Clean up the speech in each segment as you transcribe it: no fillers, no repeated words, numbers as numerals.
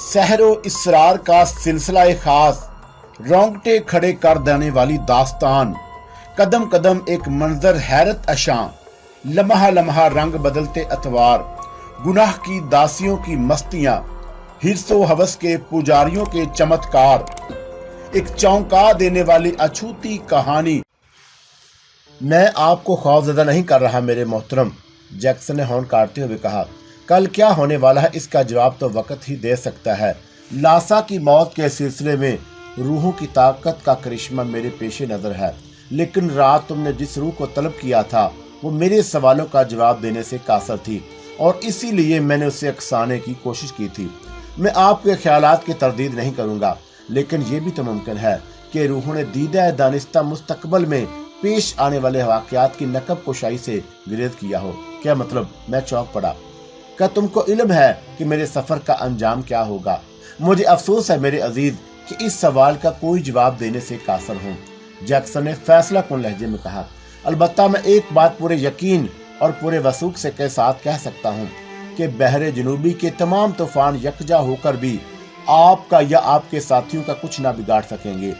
सहरो इसरार का सिलसिला खास, रोंगटे खड़े कर देने वाली दास्तान, कदम कदम एक मंजर हैरत अशां, लम्हा लम्हा रंग बदलते अतवार, गुनाह की दासियों की मस्तियां, हिर्सो हवस के पुजारियों के चमत्कार, एक चौंका देने वाली अछूती कहानी। मैं आपको खौफजदा नहीं कर रहा मेरे मोहतरम, जैक्सन ने हॉर्न काटते हुए कहा। कल क्या होने वाला है इसका जवाब तो वक्त ही दे सकता है। लासा की मौत के सिलसिले में रूहों की ताकत का करिश्मा मेरे पेशे नजर है, लेकिन रात तुमने जिस रूह को तलब किया था वो मेरे सवालों का जवाब देने से कासर थी और इसीलिए मैंने उसे अकसाने की कोशिश की थी। मैं आपके ख्यालात की तरदीद नहीं करूंगा, लेकिन ये भी तो मुमकिन है कि रूहों ने दीदा दानिस्ता मुस्तकबल में पेश आने वाले वाक़यात की नकब कुशाई से गुरेज किया हो। क्या मतलब? मैं चौंक पड़ा। क्या तुमको इल्म है कि मेरे सफर का अंजाम क्या होगा? मुझे अफसोस है मेरे अजीज कि इस सवाल का कोई जवाब देने से कासर हूँ, जैक्सन ने फैसला कुन लहजे में कहा। अलबत्ता मैं एक बात पूरे यकीन और पूरे वसूख से के साथ कह सकता हूँ कि बहरे जनूबी के तमाम तूफान यकजा होकर भी आपका या आपके साथियों का कुछ ना बिगाड़ सकेंगे।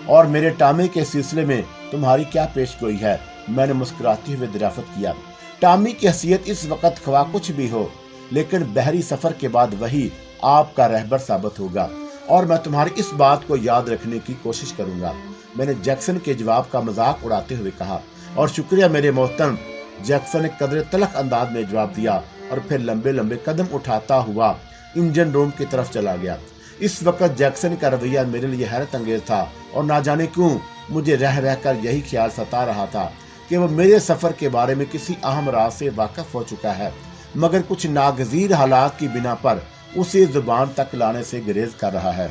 और मेरे टामे के सिलसिले में तुम्हारी क्या पेशगोई है? मैंने मुस्कुराते हुए दरियाफ्त किया। टामी की हैसियत इस वक्त ख्वाह कुछ भी हो, लेकिन बहरी सफर के बाद वही आपका रहबर साबित होगा और मैं तुम्हारी इस बात को याद रखने की कोशिश करूंगा। मैंने जैक्सन के जवाब का मजाक उड़ाते हुए कहा। और शुक्रिया मेरे मोहतरम, जैक्सन ने कदरे तलख अंदाज में जवाब दिया और फिर लंबे लंबे कदम उठाता हुआ इंजन रूम की तरफ चला गया। इस वक्त जैक्सन का रवैया मेरे लिए हैरत अंगेज था और ना जाने क्यों मुझे रह रहकर यही ख्याल सता रहा था कि वो मेरे सफर के बारे में किसी अहम राज से वाकिफ हो चुका है, मगर कुछ नागजीर हालात की बिना पर उसे जुबान तक लाने से गुरेज कर रहा है।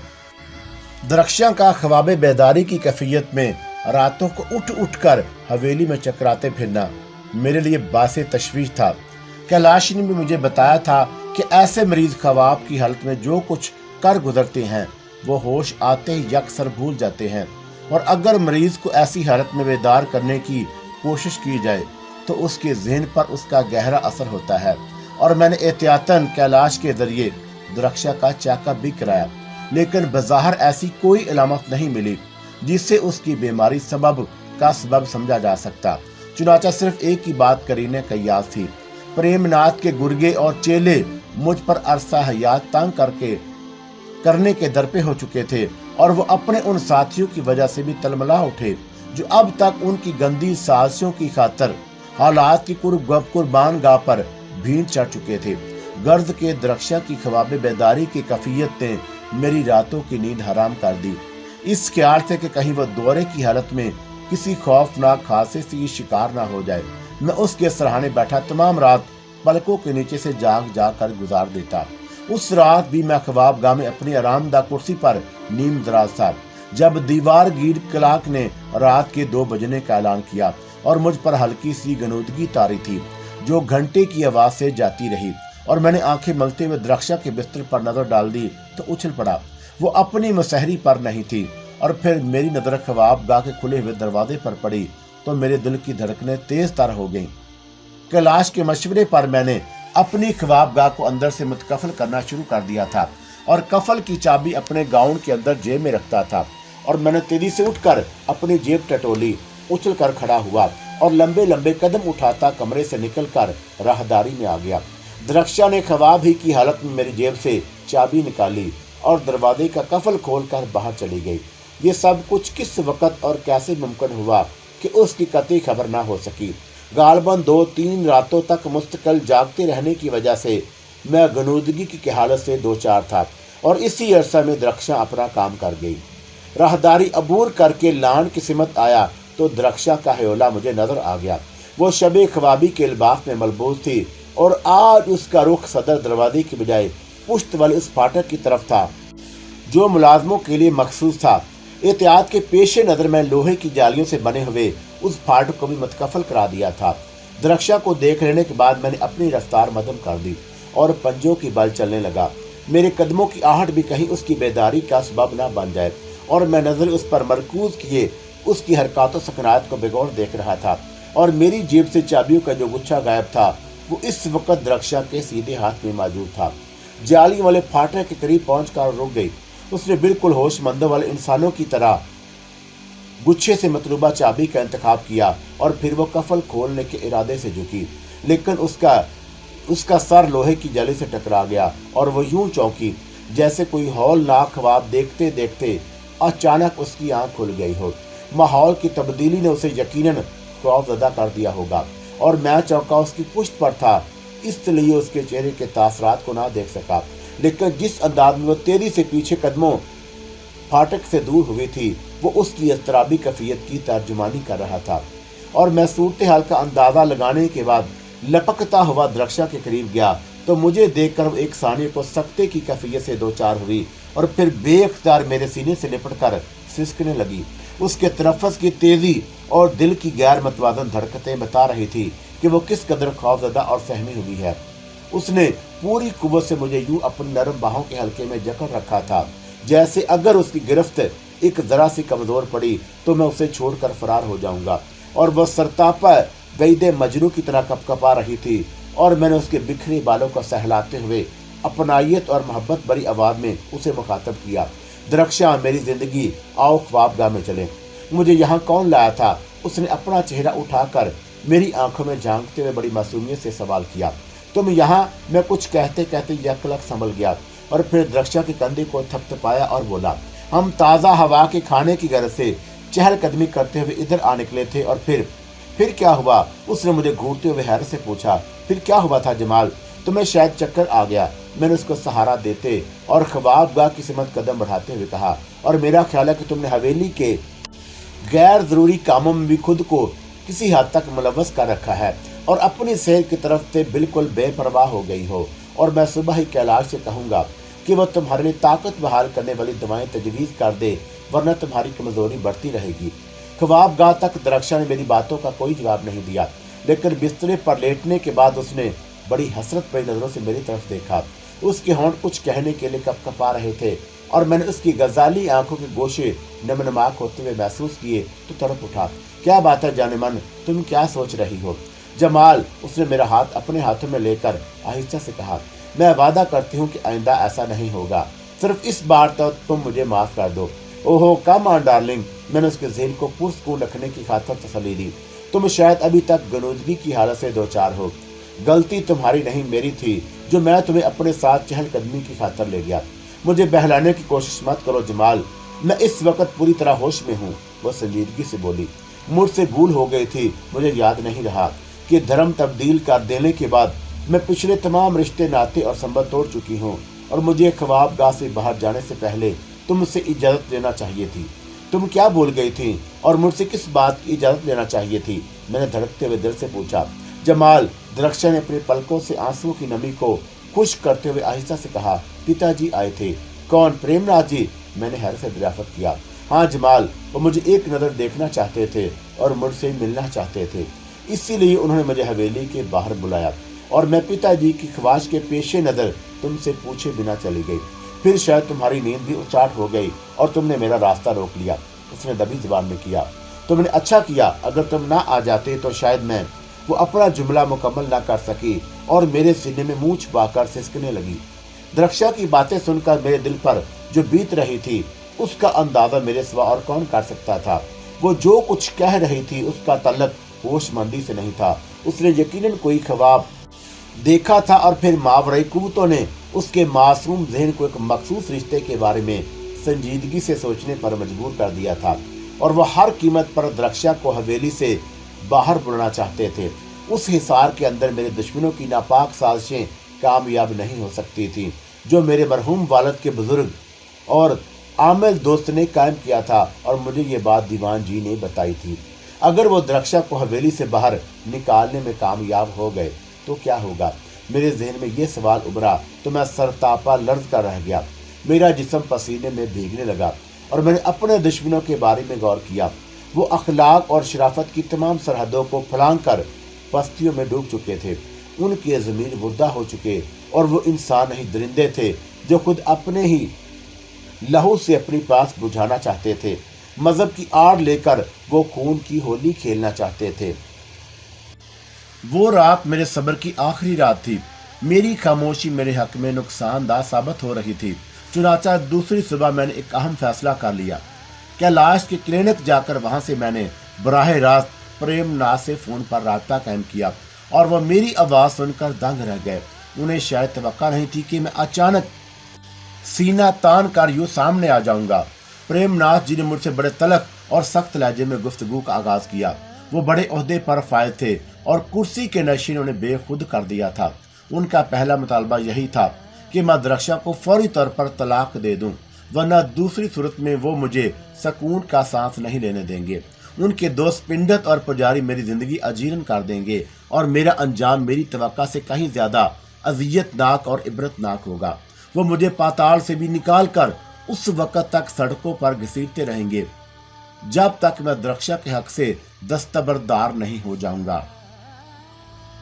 दरख्शां का ख्वाब बेदारी की कैफियत में रातों को उठ उठ कर हवेली में चकराते फिरना मेरे लिए बासे तशवीश था। कैलाश ने भी मुझे बताया था कि ऐसे मरीज ख्वाब की हालत में जो कुछ कर गुजरते हैं वो होश आते ही यकसर भूल जाते हैं, और अगर मरीज को ऐसी हालत में बेदार करने की कोशिश की जाए तो उसके ज़हन पर उसका गहरा असर होता है। और मैंने एहतियातन कैलाश के जरिए दरख्शा का चेकअप भी कराया, लेकिन बज़ाहिर ऐसी कोई अलामत नहीं मिली जिससे उसकी बीमारी सबब समझा जा सकता। चुनाचा सिर्फ एक ही बात करीने कयास थी। प्रेमनाथ के गुर्गे और चेले मुझ पर अरसा हयात तंग करने के दर पे हो चुके थे, और वो अपने उन साथियों की वजह से भी तलमला उठे जो अब तक उनकी गंदी साजिशों की खातर हालात की कुर्बान गाह पर भीड़ चढ़ चुके थे। गर्द के दरख्शा की ख्वाब बेदारी की कैफियत ने मेरी रातों की नींद हराम कर दी। इस ख्याल से कि कहीं वो दौरे की हालत में किसी खौफनाक हादसे से शिकार ना हो जाए, मैं उसके सराहने बैठा तमाम रात पलकों के नीचे से जाग कर गुजार देता। उस रात भी मैं ख्वाबगाह में अपनी आरामदा कुर्सी पर नीम दराज था जब दीवार गीर क्लाक ने रात के 2 बजने का ऐलान किया और मुझ पर हल्की सी गनूदगी तारी थी जो घंटे की आवाज से जाती रही, और मैंने आंखें मलते हुए दरख्शा के बिस्तर पर नजर डाल दी तो उछल पड़ा। वो अपनी मुसहरी पर नहीं थी, और फिर मेरी नजर ख्वाबगाह के खुले हुए दरवाजे पर पड़ी तो मेरे दिल की धड़कनें तेज तर हो गईं। कैलाश के मशवरे पर मैंने अपनी ख्वाबगाह को अंदर से मुतकफल करना शुरू कर दिया था और कफल की चाबी अपने गाउन के अंदर जेब में रखता था, और मैंने तेजी से उठकर अपनी जेब टटोली, उछल कर खड़ा हुआ और लंबे लंबे कदम उठाता कमरे से निकलकर राहदारी में आ गया। दरख्शा ने ख्वाब ही की हालत में मेरी जेब से चाबी निकाली और दरवाजे का कफल खोलकर बाहर चली गई। ये सब कुछ किस वक्त और कैसे मुमकिन हुआ कि उसकी कतई खबर ना हो सकी। गालबन 2-3 रातों तक मुस्तकिल जागते रहने की वजह से मैं गनूदगी की हालत से 2-4 था, और इसी अरसा में दरख्शा अपना काम कर गई। राहदारी अबूर करके लान की सिमत आया तो दरख्शा का हयोला मुझे नजर आ गया। वो शबे ख्वाबी के लिबास में मलबूस थी और आज उसका रुख सदर दरवाजे की बजाय पुश्त वाले उस फाटक की तरफ था जो मुलाजमों के लिए मखसूस था। एहतियात के पेशे नजर में लोहे की जालियों से बने हुए उस फाटक को भी मुतकफल करा दिया था। दरख्शा को देख लेने के बाद मैंने अपनी रफ्तार मदम कर दी और पंजों की बल चलने लगा। मेरे कदमों की आहट भी कहीं उसकी बेदारी का सबब न बन जाए, और मैं नजर उस पर मरकूज किए उसकी हरकत सकनात को बेगौर देख रहा था, और मेरी जेब से चाबियों का जो गुच्छा गायब था वो इस वक्त दरख्शा के सीधे हाथ में मौजूद था। जाली वाले फाटक के करीब पहुंचकर रुक गई। उसने बिल्कुल होशमंदों वाले इंसानों की तरह गुच्छे से मतलूबा चाबी का इंतखाब किया और फिर वो कफल खोलने के इरादे से झुकी, लेकिन उसका सर लोहे की जाली से टकरा गया और वो यूं चौंकी जैसे कोई हौलनाक ख्वाब देखते देखते अचानक उसकी आंख खुल गई हो। माहौल की तब्दीली ने उसे यकीनन खौफजदा कर दिया होगा और मैं चौंका उसकी पुश्त पर था, इसलिए उसके चेहरे के तासरात को ना देख सका। लेकिन जिस अंदाज में वो तेजी से पीछे कदमों फाटक से दूर हुई थी, वो उसकी अस्तराबी कैफियत की तर्जुमानी कर रहा था। और मैं सूरत हाल का अंदाजा लगाने के बाद लपकता हुआ द्रक्षा के करीब गया तो मुझे देखकर वो एक सानी को सख्ते की कैफियत से दो चार हुई और फिर बेख्तियार मेरे सीने से लिपट कर सिसकने लगी। उसके तनफ्फुस की तेजी और दिल की गैर मतवाजन धड़कतें बता रही थी कि वो किस कदर खौफजदा और सहमी हुई है। उसने पूरी कुव्वत से मुझे यूं अपनी नरम बाहों के हल्के में जकड़ रखा था, जैसे अगर उसकी गिरफ्त एक जरा सी कमजोर पड़ी तो मैं उसे छोड़कर फरार हो जाऊंगा। और वह सरतापा गईदे मजनू की तरह कपकपा रही थी और मैंने उसके बिखरे बालों को सहलाते हुए अपनायत और मोहब्बत भरी आवाज में उसे मुखातब किया, द्रक्षा, मेरी जिंदगी, आओ ख्वाबगाह में चले। मुझे यहाँ कौन लाया था? उसने अपना चेहरा उठाकर मेरी आंखों में झांकते हुए बड़ी मासूमियत से सवाल किया। तुम यहाँ? मैं कुछ कहते कहते यकलक संभल गया और फिर द्रक्षा के कंधे को थपथपाया और बोला, हम ताज़ा हवा के खाने की गरज से चहलकदमी करते हुए इधर आ निकले थे। और फिर क्या हुआ? उसने मुझे घूरते हुए हैरत से पूछा। फिर क्या हुआ था जमाल? तुम्हें शायद चक्कर आ गया। मैंने उसको सहारा देते और ख्वाबगाह की सिमत कदम बढ़ाते हुए कहा, और मेरा ख्याल है कि तुमने हवेली के गैर जरूरी कामों में भी खुद को किसी हद तक मुलव्वस कर रखा है और अपनी सेहत की तरफ से बिल्कुल बेपरवाह हो गई हो। और मैं सुबह ही कैलाश से कहूंगा कि वह तुम्हारे लिए ताकत बहाल करने वाली दवाएं तजवीज़ कर दे, वरना तुम्हारी कमजोरी बढ़ती रहेगी। ख्वाबगाह तक द्रक्षा ने मेरी बातों का कोई जवाब नहीं दिया, लेकिन बिस्तरे पर लेटने के बाद उसने बड़ी हसरत भरी नजरों से मेरी तरफ देखा। उसके होंठ कुछ कहने के लिए कपकपा रहे थे और मैंने उसकी गजाली आंखों के गोशे नमनमाक होते हुए महसूस किए तो तड़प उठा। क्या बात है जाने मन, तुम क्या सोच रही हो? जमाल, उसने मेरा हाथ अपने हाथों में लेकर आहिस्ता से कहा, मैं वादा करती हूँ कि आइंदा ऐसा नहीं होगा। सिर्फ इस बार तो तुम मुझे माफ कर दो। ओहो कम ऑन डार्लिंग, मैंने उसके ज़हन को पुरस्कून रखने की खातिर तसल्ली दी। तुम शायद अभी तक गनूदगी की हालत से दो चार हो। गलती तुम्हारी नहीं मेरी थी जो मैं तुम्हें अपने साथ चहलकदमी की खातिर ले गया। मुझे बहलाने की कोशिश मत करो जमाल, मैं इस वक्त पूरी तरह होश में हूँ। वह संजीदगी से बोली, मुझसे भूल हो गई थी, मुझे याद नहीं रहा कि धर्म तब्दील कर देने के बाद मैं पिछले तमाम रिश्ते नाते और संबंध तोड़ चुकी हूँ और मुझे ख्वाबगाह से बाहर जाने से पहले तुमसे इजाज़त लेना चाहिए थी। तुम क्या भूल गई थी और मुझसे किस बात की इजाज़त लेना चाहिए थी? मैंने धड़कते हुए दिल से पूछा। जमाल, द्रक्षा ने अपने पलकों से आंसुओं की नमी को खुश करते हुए आहिस्ता से कहा, पिताजी आए थे। कौन? प्रेमनाथ जी? मैंने हैरत से दरियाफ्त किया। हाँ जमाल, वो मुझे एक नज़र देखना चाहते थे और मुझसे मिलना चाहते थे, इसीलिए उन्होंने मुझे हवेली के बाहर बुलाया और मैं पिताजी की ख्वाहिश के पेशे नज़र तुमसे पूछे बिना चली गई। फिर शायद तुम्हारी नींद भी उचाट हो गई और तुमने मेरा रास्ता रोक लिया। उसने दबी जुबान में किया। तुमने अच्छा किया, अगर तुम ना आ जाते तो शायद मैं वो अपना जुमला मुकम्मल ना कर सकी और मेरे सीने में मुंह छुपाकर सिसकने लगी। द्रक्षा की बातें सुनकर मेरे दिल पर जो बीत रही थी उसका अंदाजा मेरे सिवा और कौन कर सकता था। वो जो कुछ कह रही थी उसका तल्लक होशमंदी से नहीं था। उसने यकीनन कोई ख्वाब देखा था और फिर मावराई कुव्वतों ने उसके मासूम ज़हन को एक मखसूस रिश्ते के बारे में संजीदगी से सोचने पर मजबूर कर दिया था और वह हर कीमत पर द्रक्षा को हवेली से बाहर बुलाना चाहते थे। उस हिसार के अंदर मेरे दुश्मनों की नापाक साजिशें कामयाब नहीं हो सकती थी जो मेरे मरहूम वालिद के बुजुर्ग और आमिल दोस्त ने कायम किया था और मुझे ये बात दीवान जी ने बताई थी। अगर वो द्रक्षा को हवेली से बाहर निकालने में कामयाब हो गए तो क्या होगा? मेरे जहन में ये सवाल उभरा तो मैं सरतापा लर्ज कर रह गया। मेरा जिस्म पसीने में भीगने लगा और मैंने अपने दुश्मनों के बारे में गौर किया। वो अखलाक और शराफत की तमाम सरहदों को फलांग कर पस्तियों में डूब चुके थे। उनके ज़मीर मुर्दा हो चुके और वो इंसान नहीं दरिंदे थे जो खुद अपने ही लहू से अपनी प्यास बुझाना चाहते थे। मजहब की आड़ लेकर वो खून की होली खेलना चाहते थे। वो रात मेरे सब्र की आखिरी रात थी। मेरी खामोशी मेरे हक में नुकसानदाह साबित हो रही थी। चुनाचा दूसरी सुबह मैंने एक अहम फैसला कर लिया। कैलाश की क्लिनिक जाकर वहां से मैंने बराह रास्त प्रेमनाथ से फोन पर राब्ता कायम किया और वह मेरी आवाज सुनकर दंग रह गए। उन्हें शायद तवक्का नहीं थी कि मैं अचानक सीना तान कर यूं सामने आ जाऊंगा। प्रेमनाथ जी ने मुझसे बड़े तलख और सख्त लहजे में गुफ्तगू का आगाज किया। वो बड़े ओहदे पर फायद थे और कुर्सी के नशीन उन्हें बेखुद कर दिया था। उनका पहला मुतालबा यही था कि मैं द्रक्षा को फौरी तौर पर तलाक दे दूं, वरना दूसरी सूरत में वो मुझे सकून का सांस नहीं लेने देंगे। उनके दोस्त पिंडत और पुजारी मेरी जिंदगी अजीरन कर देंगे और मेरा अंजाम मेरी तवक्का से कहीं ज्यादा अजियतनाक और इबरतनाक होगा। वो मुझे पाताल से भी निकाल कर उस वक्त तक सड़कों पर घसीटते रहेंगे जब तक मैं द्रक्षा के हक से दस्तबरदार नहीं हो जाऊंगा।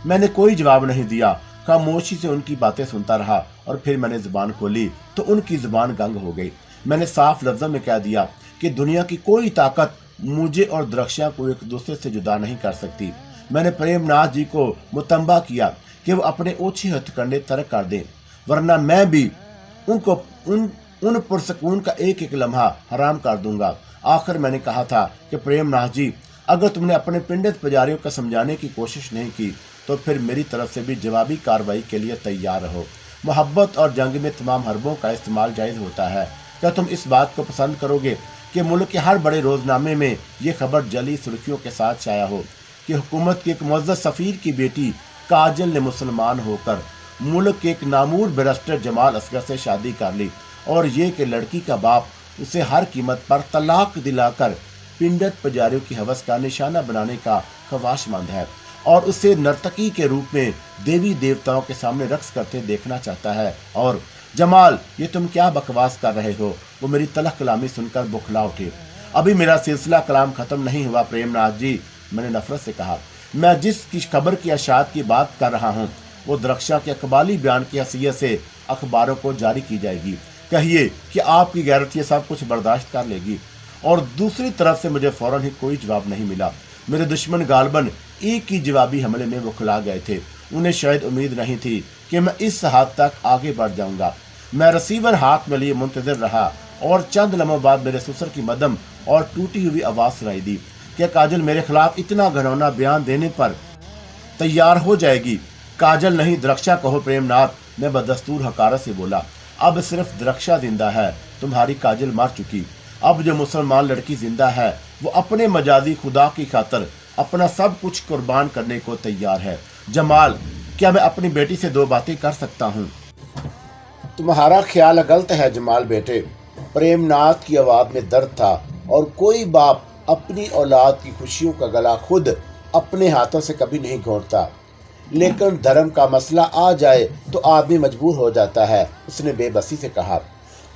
मैंने कोई जवाब नहीं दिया, खामोशी से उनकी बातें सुनता रहा और फिर मैंने जुबान खोली तो उनकी जुबान गंग हो गई। मैंने साफ लफ्जों में कह दिया कि दुनिया की कोई ताकत मुझे और द्रक्षा को एक दूसरे से जुदा नहीं कर सकती। मैंने प्रेमनाथ जी को मुतंबा किया कि वो अपने ओछे हथकंडे तर्क कर दें, वरना मैं भी उनको उन पुरसकून का एक एक लम्हा हराम कर दूंगा। आखिर मैंने कहा था कि प्रेमनाथ जी, अगर तुमने अपने पिंडित पुजारियों को समझाने की कोशिश नहीं की तो फिर मेरी तरफ से भी जवाबी कार्रवाई के लिए तैयार रहो। मोहब्बत और जंग में तमाम हरबों का इस्तेमाल जायज होता है। क्या तुम इस बात को पसंद करोगे कि मुल्क के हर बड़े रोजनामे में ये खबर जली सुर्खियों के साथ छाया हो कि हुकूमत के एक मुअज़्ज़ज़ सफ़ीर की बेटी काजल ने मुसलमान होकर मुल्क के एक नामूर बैरिस्टर जमाल असगर से शादी कर ली और ये कि लड़की का बाप उसे हर कीमत पर तलाक दिलाकर पिंडत पुजारियों की हवस का निशाना बनाने का ख्वाहिशमंद है और उसे नर्तकी के रूप में देवी देवताओं के सामने रक्स करते देखना चाहता है। और जमाल, ये तुम क्या बकवास कर रहे हो? वो मेरी तलख कलामी सुनकर बुखला उठे। अभी मेरा सिलसिला कलाम खत्म नहीं हुआ प्रेमनाथ जी, मैंने नफरत से कहा। मैं जिस की खबर की अशात की बात कर रहा हूँ वो द्रक्षा के अकबाली बयान की हैसियत से अखबारों को जारी की जाएगी। कहिए कि आपकी गैरत ये सब कुछ बर्दाश्त कर लेगी। और दूसरी तरफ से मुझे फौरन ही कोई जवाब नहीं मिला। मेरे दुश्मन गालबन एक ही जवाबी हमले में बुखला गए थे। उन्हें शायद उम्मीद नहीं थी कि मैं इस हद तक आगे बढ़ जाऊंगा। मैं रिसीवर हाथ में लिए मुंतजिर रहा और चंद लम्हों बाद मेरे ससुर की मदम और टूटी हुई आवाज सुनाई दी कि काजल मेरे खिलाफ इतना घिनौना बयान देने पर तैयार हो जाएगी। काजल नहीं, द्रक्षा कहो प्रेमनाथ, मैं बदस्तूर हकारत से बोला। अब सिर्फ द्रक्षा जिंदा है, तुम्हारी काजल मर चुकी। अब जो मुसलमान लड़की जिंदा है वो अपने मजाजी खुदा की खातर अपना सब कुछ कुर्बान करने को तैयार है। जमाल, क्या मैं अपनी बेटी से दो बातें कर सकता हूँ? तुम्हारा ख्याल गलत है जमाल बेटे। प्रेमनाथ की आवाज में दर्द था और कोई बाप अपनी औलाद की खुशियों का गला खुद अपने हाथों से कभी नहीं घोंटता, लेकिन धर्म का मसला आ जाए तो आदमी मजबूर हो जाता है। उसने बेबसी से कहा,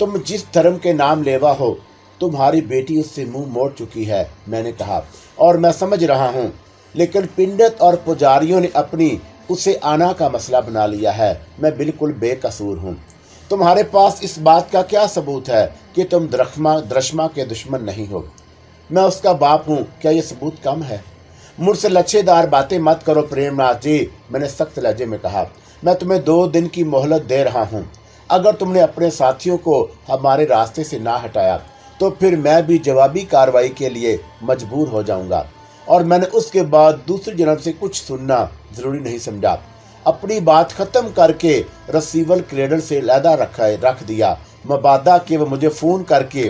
तुम जिस धर्म के नाम लेवा हो तुम्हारी बेटी उससे मुंह मोड़ चुकी है। मैंने कहा, और मैं समझ रहा हूँ, लेकिन पिंडत और पुजारियों ने अपनी उसे आना का मसला बना लिया है। मैं बिल्कुल बेकसूर हूँ। तुम्हारे पास इस बात का क्या सबूत है कि तुम द्रश्मा के दुश्मन नहीं हो? मैं उसका बाप हूँ, क्या ये सबूत कम है? मुझसे लच्छेदार बातें मत करो प्रेमनाथ जी, मैंने सख्त लहजे में कहा। मैं तुम्हें 2 दिन की मोहलत दे रहा हूँ। अगर तुमने अपने साथियों को हमारे रास्ते से ना हटाया तो फिर मैं भी जवाबी कार्रवाई के लिए मजबूर हो जाऊंगा। और मैंने उसके बाद दूसरी जन्म से कुछ सुनना जरूरी नहीं समझा। अपनी बात खत्म करके रसीवल क्रेडल से लैदा रख दिया, मबादा कि वो मुझे फ़ोन करके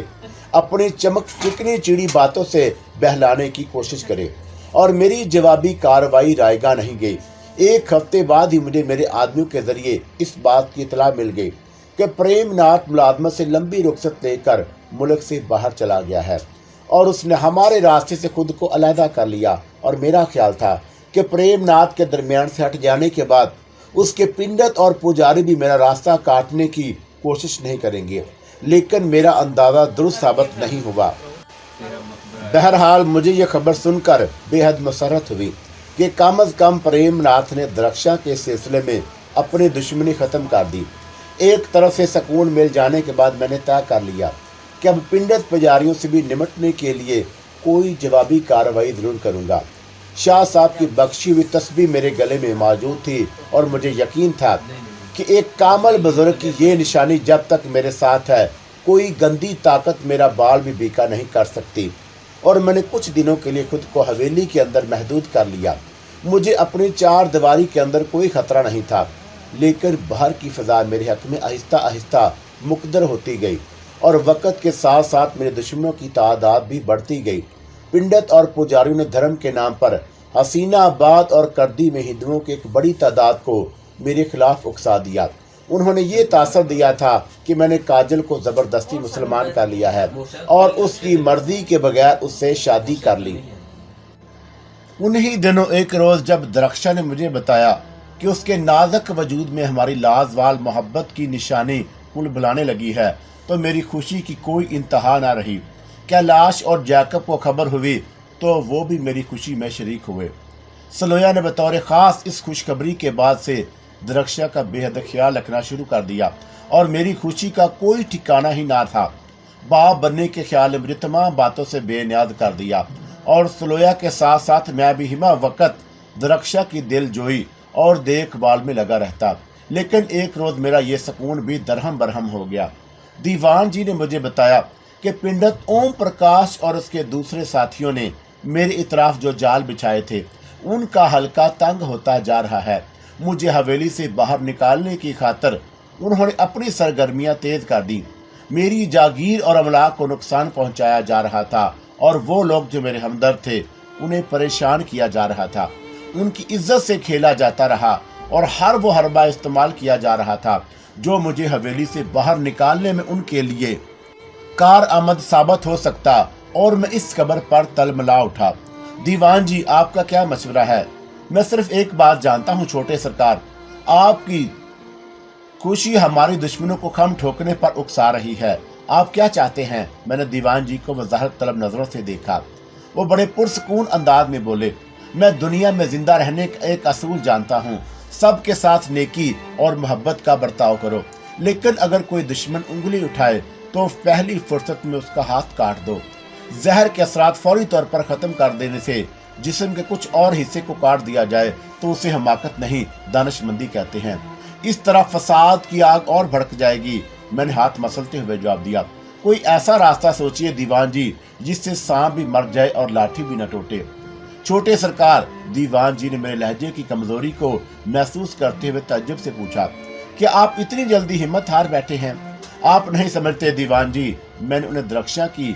अपनी चिकनी चिड़ी बातों से बहलाने की कोशिश करे और मेरी जवाबी कार्रवाई रायगा नहीं गई। 1 हफ्ते बाद ही मुझे मेरे आदमियों के जरिए इस बात की इतला मिल गई कि प्रेमनाथ मुलाजमत से लंबी रुखसत लेकर मुल्क से बाहर चला गया है और उसने हमारे रास्ते से खुद को अलहदा कर लिया। और मेरा ख्याल था कि प्रेमनाथ के दरमियान से हट जाने के बाद उसके पिंडत और पुजारी भी मेरा रास्ता काटने की कोशिश नहीं करेंगे, लेकिन मेरा अंदाज़ा दुरुस्त साबित नहीं हुआ। बहरहाल मुझे यह खबर सुनकर बेहद मसरत हुई कि कम अज़ कम प्रेमनाथ ने द्रक्षा के सिलसिले में अपनी दुश्मनी ख़त्म कर दी। एक तरफ से सुकून मिल जाने के बाद मैंने तय कर लिया कि अब पिंडत पुजारियों से भी निपटने के लिए कोई जवाबी कार्रवाई ज़रूर करूँगा। शाह साहब की बख्शी हुई तस्बीह मेरे गले में मौजूद थी और मुझे यकीन था कि एक कामल बुजुर्ग की ये निशानी जब तक मेरे साथ है, कोई गंदी ताकत मेरा बाल भी बीका नहीं कर सकती। और मैंने कुछ दिनों के लिए खुद को हवेली के अंदर महदूद कर लिया। मुझे अपनी चार दीवारी के अंदर कोई खतरा नहीं था, लेकिन बाहर की फ़िज़ा मेरे हक़ में आहिस्ता आहिस्ता मुक़द्दर होती गई और वक़्त के साथ साथ मेरे दुश्मनों की तादाद भी बढ़ती गई। पिंडत और पुजारियों ने धर्म के नाम पर हसीनाबाद और कर्दी में हिंदुओं की एक बड़ी तादाद को मेरे खिलाफ उकसा दिया। उन्होंने ये तासर दिया था कि मैंने काजल को ज़बरदस्ती मुसलमान कर लिया है और उसकी मर्जी के बगैर उससे शादी कर ली। उन्हीं दिनों एक रोज़ जब दरख्शा ने मुझे बताया कि उसके नाजुक वजूद में हमारी लाजवाल मोहब्बत की निशानी कुल बुलाने लगी है, तो मेरी खुशी की कोई इंतहा ना रही। कैलाश और जैकब को खबर हुई तो वो भी मेरी खुशी में शरीक हुए। सलोया ने बतौर ख़ास इस खुशखबरी के बाद से दरख्शा का बेहद ख्याल रखना शुरू कर दिया और मेरी खुशी का कोई ठिकाना ही ना था। बाप बनने के ख्याल ने मुझे तमाम बातों से बेनियाज कर दिया और सलोया के साथ साथ मैं भी हिमा वक़्त दरख्शा की दिल जोई और देखभाल में लगा रहता। लेकिन एक रोज़ मेरा ये सुकून भी दरहम बरहम हो गया। दीवान जी ने मुझे बताया कि पिंडत ओम प्रकाश और उसके दूसरे साथियों ने मेरे इतराफ जो जाल बिछाए थे, उनका हल्का तंग होता जा रहा है। मुझे हवेली से बाहर निकालने की खातिर उन्होंने अपनी सरगर्मियां तेज कर दी। मेरी जागीर और अमलाक को नुकसान पहुंचाया जा रहा था और वो लोग जो मेरे हमदर्द थे, उन्हें परेशान किया जा रहा था। उनकी इज्जत से खेला जाता रहा और हर वो हरबा इस्तेमाल किया जा रहा था जो मुझे हवेली से बाहर निकालने में उनके लिए कारआमद साबित हो सकता, और मैं इस खबर पर तलमला उठा। दीवान जी, आपका क्या मशवरा है? मैं सिर्फ एक बात जानता हूँ छोटे सरकार, आपकी खुशी हमारे दुश्मनों को खम ठोकने पर उकसा रही है। आप क्या चाहते हैं? मैंने दीवान जी को वजाहत तलब नजरों से देखा। वो बड़े पुरसकून अंदाज में बोले, मैं दुनिया में जिंदा रहने का एक असूल जानता हूँ, सबके साथ नेकी और मोहब्बत का बर्ताव करो, लेकिन अगर कोई दुश्मन उंगली उठाए तो पहली फुर्सत में उसका हाथ काट दो। जहर के असरात फौरी तौर पर ख़त्म कर देने से जिस्म के कुछ और हिस्से को काट दिया जाए तो उसे हमाकत नहीं, दानिशमंदी कहते हैं। इस तरह फसाद की आग और भड़क जाएगी। मैंने हाथ मसलते हुए जवाब दिया, कोई ऐसा रास्ता सोचिए दीवान जी जिससे सांप भी मर जाए और लाठी भी न टूटे। छोटे सरकार, दीवान जी ने मेरे लहजे की कमजोरी को महसूस करते हुए ताज्जुब से पूछा, क्या आप इतनी जल्दी हिम्मत हार बैठे हैं? आप नहीं समझते दीवान जी, मैंने उन्हें दरख्शा की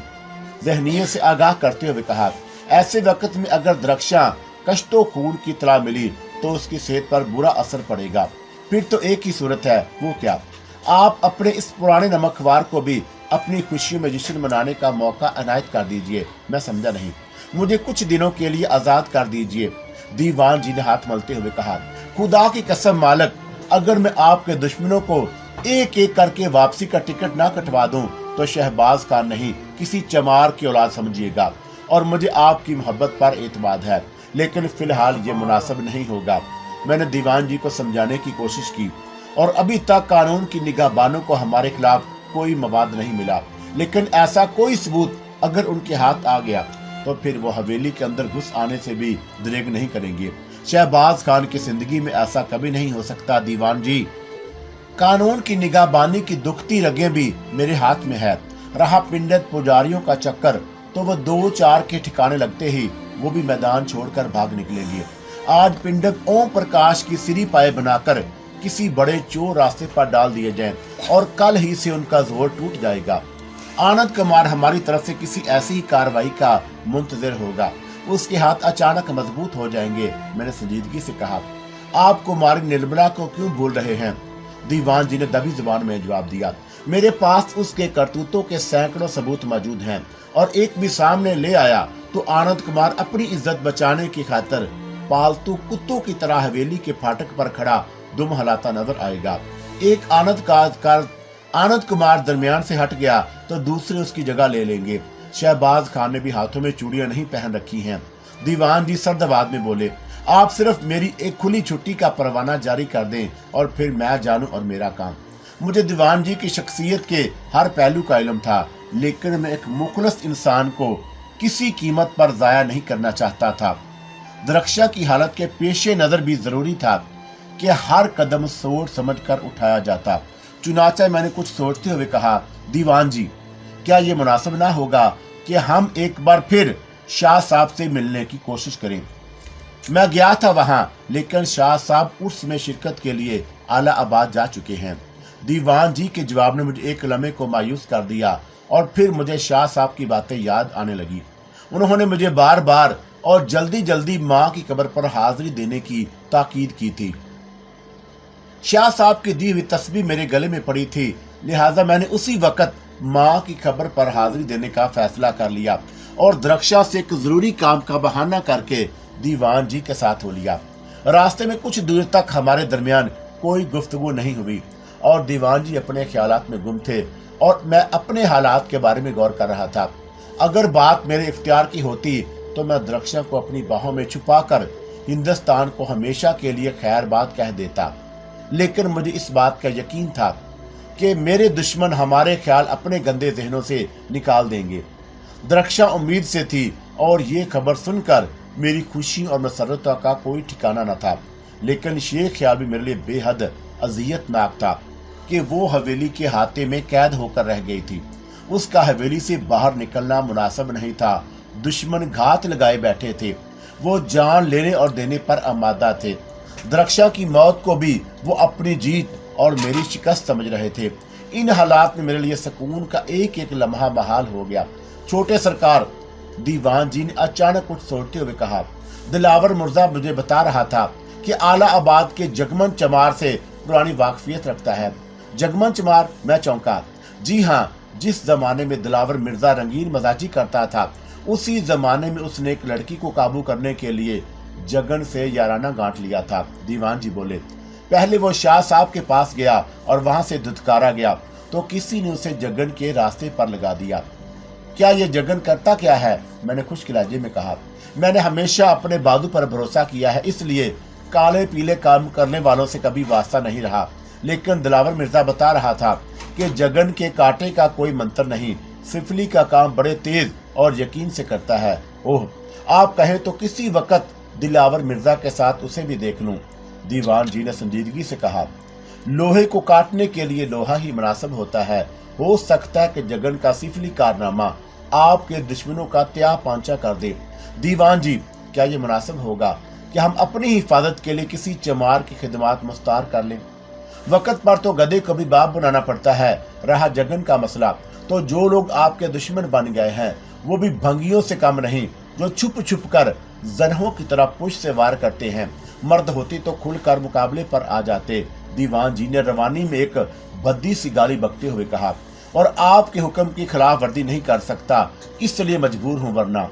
ज़हनियत से आगाह करते हुए कहा। ऐसे वक्त में अगर दरख्शा कश्तो खून की तला मिली तो उसकी सेहत पर बुरा असर पड़ेगा। फिर तो एक ही सूरत है, वो क्या? आप अपने इस पुराने नमकवार को भी अपनी खुशियों में जश्न मनाने का मौका अनायत कर दीजिए। मैं समझा नहीं। मुझे कुछ दिनों के लिए आज़ाद कर दीजिए। दीवान जी ने हाथ मलते हुए कहा, खुदा की कसम मालिक, अगर मैं आपके दुश्मनों को एक एक करके वापसी का टिकट ना कटवा दूं तो शहबाज खान नहीं, किसी चमार की औलाद समझिएगा। और मुझे आपकी मोहब्बत पर एतमाद है, लेकिन फिलहाल ये मुनासिब नहीं होगा। मैंने दीवान जी को समझाने की कोशिश की और अभी तक कानून की निगाहबानों को हमारे खिलाफ कोई मवाद नहीं मिला, लेकिन ऐसा कोई सबूत अगर उनके हाथ आ गया तो फिर वो हवेली के अंदर घुस आने से भी दरेग नहीं करेंगे। शहबाज खान की जिंदगी में ऐसा कभी नहीं हो सकता दीवान जी। कानून की निगाहबानी की दुखती रगें भी मेरे हाथ में है। रहा पिंडत पुजारियों का चक्कर, तो वो 2-4 के ठिकाने लगते ही वो भी मैदान छोड़कर भाग निकलेंगे। आज पिंडत ओम प्रकाश की सिरी पाए बनाकर किसी बड़े चोर रास्ते पर डाल दिए जाएं और कल ही से उनका जोर टूट जाएगा। आनंद कुमार हमारी तरफ से किसी ऐसी ही कार्रवाई का मुंतजर होगा, उसके हाथ अचानक मजबूत हो जाएंगे। मैंने संजीदगी से कहा, आप कुमारी निर्मला को क्यों भूल रहे हैं? दीवान जी ने दबी जुबान में जवाब दिया, मेरे पास उसके करतूतों के सैकड़ों सबूत मौजूद हैं और एक भी सामने ले आया तो आनंद कुमार अपनी इज्जत बचाने की खातिर पालतू कुत्तों की तरह हवेली के फाटक पर खड़ा दुम हलाता नजर आएगा। एक आनंद कुमार दरमियान से हट गया तो दूसरे उसकी जगह ले लेंगे। शहबाज खान ने भी हाथों में चूड़ियां नहीं पहन रखी हैं। दीवान जी सर्द आवाज में बोले, आप सिर्फ मेरी एक खुली छुट्टी का परवाना जारी कर दें और फिर मैं जानूं और मेरा काम। मुझे दीवान जी की शख्सियत के हर पहलू का इल्म था, लेकिन मैं एक मुखलस इंसान को किसी कीमत पर जाया नहीं करना चाहता था। दरख्शा की हालत के पेशे नजर भी जरूरी था कि हर कदम सोच समझ कर उठाया जाता। चुनाचा मैंने कुछ सोचते हुए कहा, दीवान जी, क्या ये मुनासिब ना होगा कि हम एक बार फिर शाह साहब से मिलने की कोशिश करें। मैं गया था वहां, लेकिन शाह साहब उर्स में शिरकत के लिए आला आबाद जा चुके हैं। दीवान जी के जवाब ने मुझे एक लम्हे को मायूस कर दिया और फिर मुझे शाह साहब की बातें याद आने लगी। उन्होंने मुझे बार बार और जल्दी जल्दी माँ की कब्र पर हाजिरी देने की ताकीद की थी। शाह साहब की दी हुई तस्बीह मेरे गले में पड़ी थी, लिहाजा मैंने उसी वक्त माँ की खबर पर हाजिरी देने का फैसला कर लिया और दरख्शा से एक जरूरी काम का बहाना करके दीवान जी के साथ हो लिया। रास्ते में कुछ दूर तक हमारे दरमियान कोई गुफ्तगू नहीं हुई और दीवान जी अपने ख्यालात में गुम थे और मैं अपने हालात के बारे में गौर कर रहा था। अगर बात मेरे इख्तियार की होती तो मैं दरख्शा को अपनी बाहों में छुपाकर हिंदुस्तान को हमेशा के लिए खैर बात कह देता, लेकिन मुझे इस बात का यकीन था कि मेरे दुश्मन हमारे ख्याल अपने गंदे जहनों से निकाल देंगे। दरख्शा उम्मीद से थी और ये खबर सुनकर मेरी खुशी और मसरत का कोई ठिकाना न था, लेकिन ये ख्याल भी मेरे लिए बेहद अजियतनाक था कि वो हवेली के हाथे में कैद होकर रह गई थी। उसका हवेली से बाहर निकलना मुनासिब नहीं था। दुश्मन घात लगाए बैठे थे, वो जान लेने और देने पर आमादा थे। दरख्शा की मौत को भी वो अपनी जीत और मेरी शिकस्त समझ रहे थे। इन हालात में मेरे लिए सुकून का एक एक लम्हा बहाल हो गया। छोटे सरकार, दीवान जी ने अचानक कुछ सोचते हुए कहा, दिलावर मिर्जा मुझे बता रहा था कि आला आबाद के जगमन चमार से पुरानी वाकफियत रखता है। जगमन चमार? मैं चौंका। जी हाँ, जिस जमाने में दिलावर मिर्जा रंगीन मजाजी करता था, उसी जमाने में उसने एक लड़की को काबू करने के लिए जगन से याराना गांठ लिया था। दीवान जी बोले, पहले वो शाह साहब के पास गया और वहां से धुतकारा गया तो किसी ने उसे जगन के रास्ते पर लगा दिया। क्या ये जगन करता क्या है? मैंने खुश्क लहजे में कहा। मैंने हमेशा अपने बादू पर भरोसा किया है, इसलिए काले पीले काम करने वालों से कभी वास्ता नहीं रहा। लेकिन दिलावर मिर्जा बता रहा था कि जगन के कांटे का कोई मंत्र नहीं, सिफली का काम बड़े तेज और यकीन से करता है। ओह, आप कहें तो किसी वक्त दिलावर मिर्जा के साथ उसे भी देख लूं। दीवान जी ने संजीदगी से कहा, लोहे को काटने के लिए लोहा ही मुनासिब होता है। हो सकता है कि जगन का सिफली कारनामा आपके दुश्मनों का त्या पांचा कर दे। दीवान जी, क्या ये मुनासिब होगा कि हम अपनी हिफाजत के लिए किसी चमार की खिदमत मुख्तार कर लें? वक्त पर तो गधे को भी बाप बनाना पड़ता है। रहा जगन का मसला, तो जो लोग आपके दुश्मन बन गए हैं वो भी भंगियों से कम नहीं, जो छुप छुप कर जन्हों की तरह पुश से वार करते हैं। मर्द होते तो खुलकर मुकाबले पर आ जाते। दीवान जी ने रवानी में एक भद्दी सी गाली बकते हुए कहा, और आपके हुक्म की खिलाफ वर्जी नहीं कर सकता, इसलिए मजबूर हूं, वरना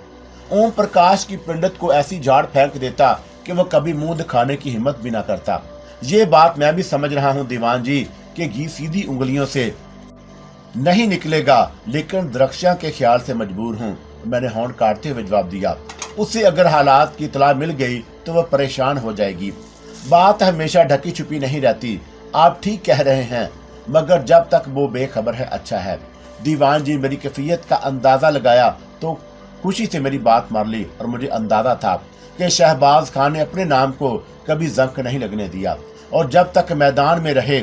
ओम प्रकाश की पंडित को ऐसी झाड़ फेंक देता कि वह कभी मुंह दिखाने की हिम्मत भी ना करता। ये बात मैं भी समझ रहा हूं दीवान जी कि घी सीधी उंगलियों से नहीं निकलेगा, लेकिन दरख्शा के ख्याल से मजबूर हूं। मैंने हॉर्न काटते हुए जवाब दिया। उसे अगर हालात की इतला मिल गई तो वह परेशान हो जाएगी। बात हमेशा ढकी छुपी नहीं रहती। आप ठीक कह रहे हैं, मगर जब तक वो बेखबर है अच्छा है। दीवान जी मेरी कैफियत का अंदाजा लगाया तो खुशी से मेरी बात मान ली और मुझे अंदाजा था कि शहबाज खान ने अपने नाम को कभी जंक नहीं लगने दिया और जब तक मैदान में रहे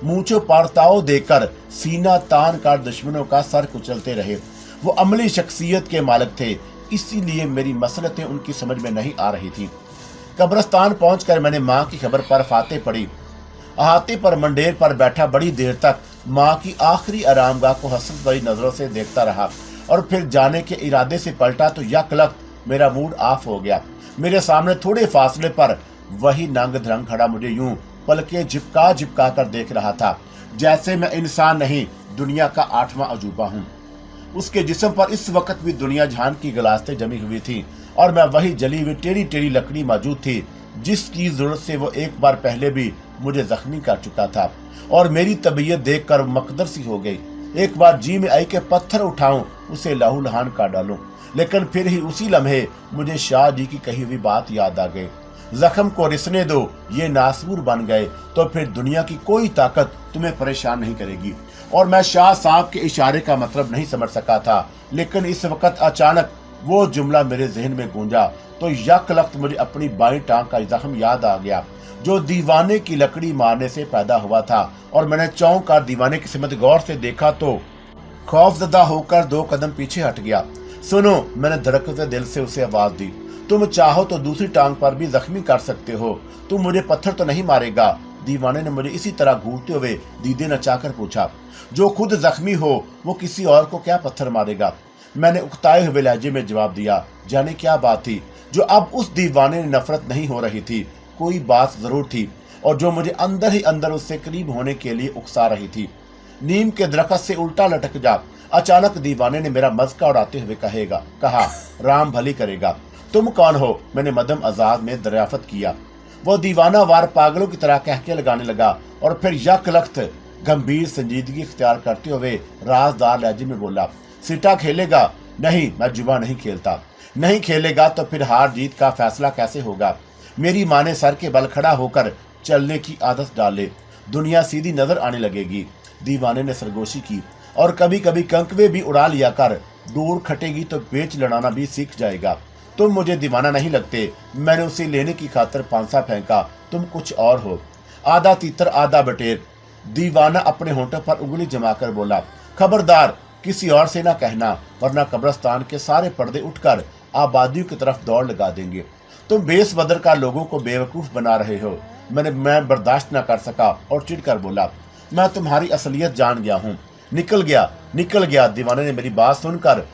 मूंछों पर ताव देकर सीना तान कर दुश्मनों का सर कुचलते रहे। वो अमली शख्सियत के मालिक थे, इसीलिए मेरी मसलतें उनकी समझ में नहीं आ रही थी। कब्रिस्तान पहुंचकर मैंने माँ की खबर पर फाते पड़ी। अहाते पर मंडेर पर बैठा बड़ी देर तक माँ की आखिरी आरामगाह को हसरत भरी नजरों से देखता रहा और फिर जाने के इरादे से पलटा तो यकलख्त मेरा मूड ऑफ हो गया। मेरे सामने थोड़े फासले पर वही नंग धरंग खड़ा मुझे यूं पलके झिपका झिपका कर देख रहा था, जैसे मैं इंसान नहीं दुनिया का 8वां अजूबा हूँ। उसके जिस्म पर इस वक्त भी दुनिया जहान की गलास्तें जमी हुई थी और मैं वही जली हुई टेढ़ी टेढ़ी लकड़ी मौजूद थी जिसकी जरूरत से वो एक बार पहले भी मुझे जख्मी कर चुका था। और मेरी तबीयत देखकर मकदर सी हो गई। एक बार जी में आई के पत्थर उठाऊं, उसे लहू लहान कर डालूं, लेकिन फिर ही उसी लम्हे मुझे शाह जी की कही हुई बात याद आ गई, जख्म को रिसने दो, ये नासूर बन गए तो फिर दुनिया की कोई ताकत तुम्हें परेशान नहीं करेगी। और मैं शाह साहब के इशारे का मतलब नहीं समझ सका था, लेकिन इस वक्त अचानक वो जुमला मेरे जहन में गूंजा तो यकलख्त मुझे अपनी बाईं टांग का जख्म याद आ गया। जो दीवाने की लकड़ी मारने से पैदा हुआ था। और मैंने चौंक कर दीवाने की सिमत गौर से देखा तो खौफजदा होकर 2 कदम पीछे हट गया। सुनो, मैंने धड़कते दिल से उसे आवाज दी, तुम चाहो तो दूसरी टांग पर भी जख्मी कर सकते हो, तुम मुझे पत्थर तो नहीं मारेगा? दीवाने ने मुझे इसी तरह घूरते हुए दीदे नचाकर पूछा। जो खुद जख्मी हो वो किसी और को क्या पत्थर मारेगा? मैंने उकताए हुए लहजे में जवाब दिया। जाने क्या बात थी जो अब उस दीवाने ने नफरत नहीं हो रही थी। कोई बात जरूर थी और जो मुझे अंदर ही अंदर उससे करीब होने के लिए उकसा रही थी। नीम के दरख्त से उल्टा लटक जा, अचानक दीवाने ने मेरा मज़ाक उड़ाते हुए कहा, राम भली करेगा। तुम कौन हो? मैंने मदम आजाद में दरियाफत किया। वो दीवाना वार पागलों की तरह कहके लगाने लगा और फिर यकलख्त गंभीर संजीदगी इख्तियार करते हुए राजदार लहजे में बोला, सिटा खेलेगा? नहीं, मैं जुआ नहीं खेलता। नहीं खेलेगा तो फिर हार जीत का फैसला कैसे होगा? मेरी माँ ने सर के बल खड़ा होकर चलने की आदत डाले, दुनिया सीधी नजर आने लगेगी। दीवाने ने सरगोशी की। और कभी कभी कंकवे भी उड़ा लिया कर, दूर खटेगी तो पेच लड़ाना भी सीख जाएगा। तुम मुझे दीवाना नहीं लगते। मैंने उसे लेने की खातिर पांसा फेंका, तुम कुछ और हो, आधा तीतर आधा बटेर। दीवाना अपने होंठों पर उंगली जमाकर बोला, खबरदार किसी और से ना कहना, वरना कब्रिस्तान के सारे पर्दे उठकर आबादियों की तरफ दौड़ लगा देंगे। तुम बेस बदर का लोगों को बेवकूफ बना रहे हो। मैं बर्दाश्त न कर सका और चिढ़कर बोला, मैं तुम्हारी असलियत जान गया हूँ। निकल गया। दीवाने ने मेरी बात सुनकर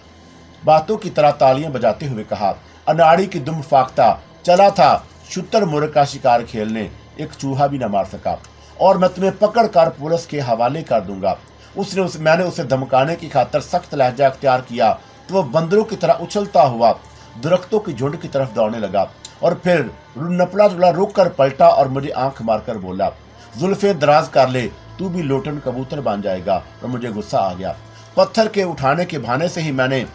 बातों की तरह तालियां बजाते हुए कहा, अनाड़ी की दुम फाख्ता, चला था शुतर मुर्ग का शिकार खेलने, एक चूहा भी न मार सका, और मैं तुम्हें पकड़ कर पुलिस के हवाले कर दूंगा। मैंने उसे धमकाने की खातिर सख्त लहजा अख्तियार किया तो वह बंदरों की तरह उछलता हुआ दरख्तों की झुंड की तरफ दौड़ने लगा और फिर नपला जुला रुक कर पलटा और मुझे आंख मारकर बोला, जुल्फे दराज कर ले, तू भी लोटन कबूतर बन जाएगा। और मुझे गुस्सा आ गया। पत्थर के उठाने के बहाने से ही मैंने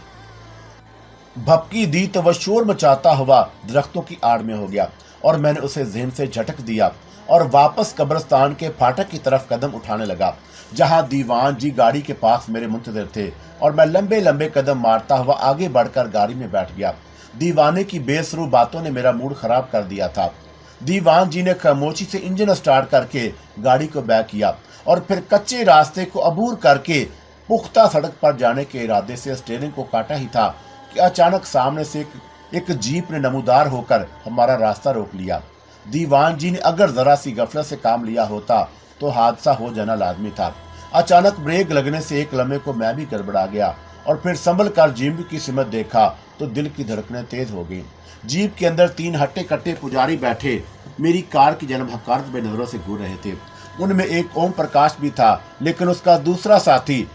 भपकी दी तो वह शोर मचाता हुआ दरख्तों की आड़ में हो गया और मैंने उसे ज़हन से झटक दिया और वापस कब्रिस्तान के फाटक की तरफ कदम उठाने लगा, जहां दीवान जी गाड़ी के पास मेरे मुंतज़िर थे। और मैं लंबे लंबे कदम मारता हुआ आगे बढ़कर गाड़ी में बैठ गया। दीवाने की बेसरू बातों ने मेरा मूड खराब कर दिया था। दीवान जी ने खामोशी से इंजन स्टार्ट करके गाड़ी को बैक किया और फिर कच्चे रास्ते को अबूर करके पुख्ता सड़क पर जाने के इरादे से स्टीयरिंग को काटा ही था कि अचानक सामने से एक जीप ने नमूदार होकर हमारा रास्ता रोक लिया। दीवान जी ने अगर जरा सी गफलत से काम लिया होता तो हादसा हो जाना लाजमी था। अचानक ब्रेक लगने से एक लम्हे को मैं भी गड़बड़ा गया और फिर संभल कर जीप की सिमत देखा तो दिल की धड़कनें तेज हो गई। जीप के अंदर 3 हट्टे कट्टे पुजारी बैठे मेरी कार की जन्म हकारत बे नजरों से घूर रहे थे। उनमें एक ओम प्रकाश भी था, लेकिन उसका दूसरा साथी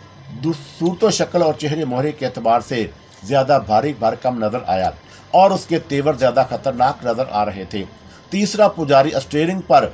सूरतो शक्ल और चेहरे मोहरे के एतबार से ज्यादा भारी भरकम नजर आया और उसके तेवर ज्यादा खतरनाक नजर आ रहे थे। तीसरा पुजारी स्टीयरिंग पर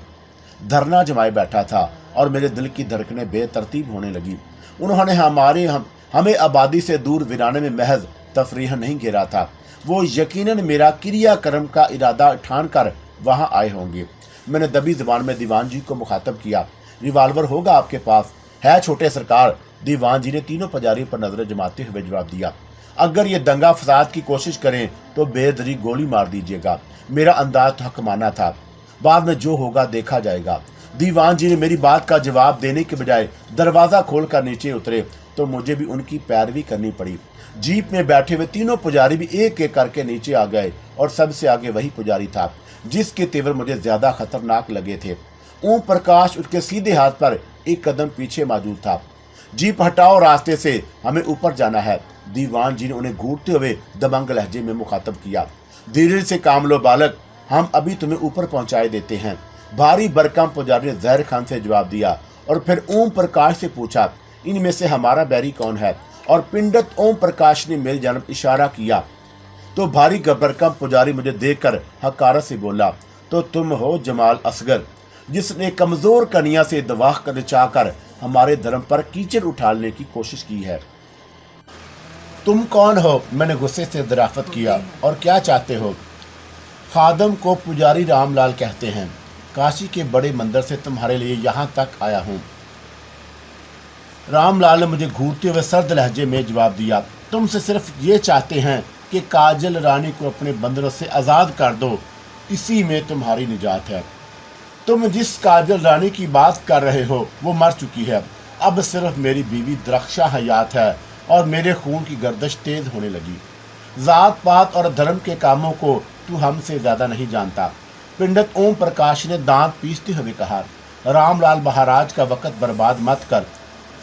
धरना जमाए बैठा था और मेरे दिल की धड़कनें बेतरतीब होने लगी। उन्होंने हमें आबादी से दूर वीराने में महज तफरीह नहीं घेरा था, वो यकीनन मेरा क्रियाक्रम का इरादा ठान कर वहां आए होंगे। मैंने दबी जुबान में दीवान जी को मुखातब किया, रिवाल्वर होगा आपके पास? है छोटे सरकार। दीवान जी ने तीनों पुजारियों पर नजरें जमाते हुए जवाब दिया, अगर ये दंगा फसाद की कोशिश करें तो बेदरी गोली मार दीजिएगा। मेरा अंदाज तो हकमाना था, बाद में जो होगा देखा जाएगा। दीवान जी ने मेरी बात का जवाब देने के बजाय दरवाजा खोलकर नीचे उतरे तो मुझे भी उनकी पैरवी करनी पड़ी। जीप में बैठे हुए तीनों पुजारी भी एक एक करके नीचे आ गए और सबसे आगे वही पुजारी था जिसके तेवर मुझे ज्यादा खतरनाक लगे थे। ओम प्रकाश उसके सीधे हाथ पर एक कदम पीछे मौजूद था। जीप हटाओ, रास्ते से, हमें ऊपर जाना है। दीवान जी ने उन्हें घूरते हुए दबंग लहजे में मुखातब किया, धीरे से काम लो बालक, हम अभी तुम्हें ऊपर पहुंचाए देते हैं। भारी भरकम पुजारी ने जहर खान से जवाब दिया और फिर ओम प्रकाश से पूछा, इनमें से हमारा बैरी कौन है? और पिंडत ओम प्रकाश ने मेरी जानब इशारा किया तो भारी भरकम पुजारी मुझे देखकर हकारत से बोला, तो तुम हो जमाल असगर, जिसने कमजोर कन्या से दवा कर चाहकर हमारे धर्म पर कीचड़ उठाने की कोशिश की है। तुम कौन हो? मैंने गुस्से से दराफत किया, और क्या चाहते हो? खादम को पुजारी रामलाल कहते हैं, काशी के बड़े मंदिर से तुम्हारे लिए यहाँ तक आया हूँ। रामलाल ने मुझे घूरते हुए सर्द लहजे में जवाब दिया, तुमसे सिर्फ ये चाहते हैं कि काजल रानी को अपने बंदरों से आज़ाद कर दो, इसी में तुम्हारी निजात है। तुम जिस काजल रानी की बात कर रहे हो वो मर चुकी है। अब सिर्फ मेरी बीवी द्रक्षा हयात है और मेरे खून की गर्दिश तेज होने लगी। जात पात और धर्म के कामों को तू हमसे ज्यादा नहीं जानता। पंडित ओम प्रकाश ने दांत पीसते हुए कहा, रामलाल महाराज का वक्त बर्बाद मत कर,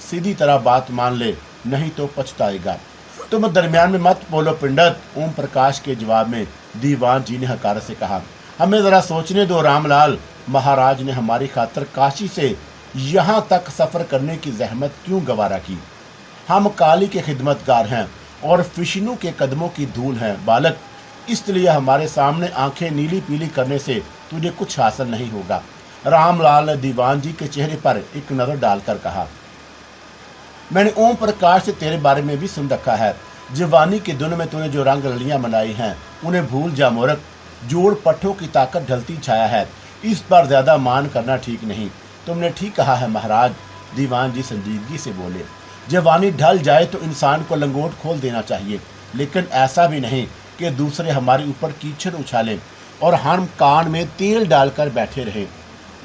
सीधी तरह बात मान ले, नहीं तो पछताएगा। तुम दरमियान में मत बोलो पंडित, ओम प्रकाश के जवाब में दीवान जी ने हकारत से कहा। हमें जरा सोचने दो रामलाल, महाराज ने हमारी खातिर काशी से यहाँ तक सफर करने की जहमत क्यों गवारा की। हम काली के खिदमतगार हैं और विष्णु के कदमों की धूल हैं बालक, इसलिए हमारे सामने आंखें नीली पीली करने से तुझे कुछ हासिल नहीं होगा। रामलाल ने दीवान जी के चेहरे पर एक नजर डालकर कहा, मैंने ओम प्रकाश से तेरे बारे में भी सुन रखा है। जवानी के दिन में तूने जो रंग ललियां मनाई हैं उन्हें भूल जा मूर्ख। जोड़ पट्टों की ताकत ढलती छाया है, इस पर ज्यादा मान करना ठीक नहीं। तुमने ठीक कहा है महाराज, दीवान जी संजीदगी से बोले। जवानी ढल जाए तो इंसान को लंगोट खोल देना चाहिए, लेकिन ऐसा भी नहीं कि दूसरे हमारे ऊपर कीचड़ उछालें और हम कान में तेल डालकर बैठे रहे।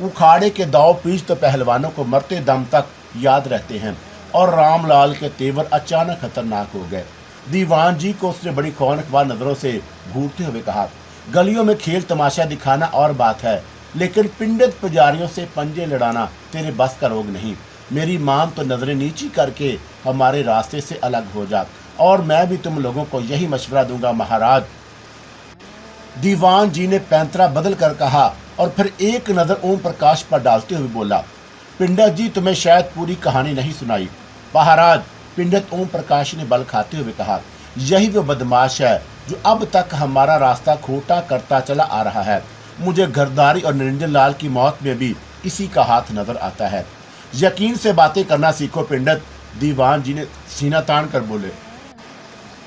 उखाड़े के दाव पीछ तो पहलवानों को मरते दम तक याद रहते हैं, और रामलाल के तेवर अचानक खतरनाक हो गए। दीवान जी को उसने बड़ी खौफनाक नजरों से घूरते हुए कहा, गलियों में खेल तमाशा दिखाना और बात है, लेकिन पंडित पुजारियों से पंजे लड़ाना तेरे बस का रोग नहीं। मेरी मान तो नजरें नीची करके हमारे रास्ते से अलग हो जा, और मैं भी तुम लोगों को यही मशवरा दूंगा महाराज। दीवान जी ने पैंतरा बदल कर कहा और फिर एक नजर ओम प्रकाश पर डालते हुए बोला, पंडित जी तुम्हें शायद पूरी कहानी नहीं सुनाई। महाराज, पंडित ओम प्रकाश ने बल खाते हुए कहा, यही वो बदमाश है जो अब तक हमारा रास्ता खोटा करता चला आ रहा है। मुझे घरदारी और निरंजन लाल की मौत में भी इसी का हाथ नजर आता है। यकीन से बातें करना सीखो पंडित, दीवान जी ने सीना तान कर बोले।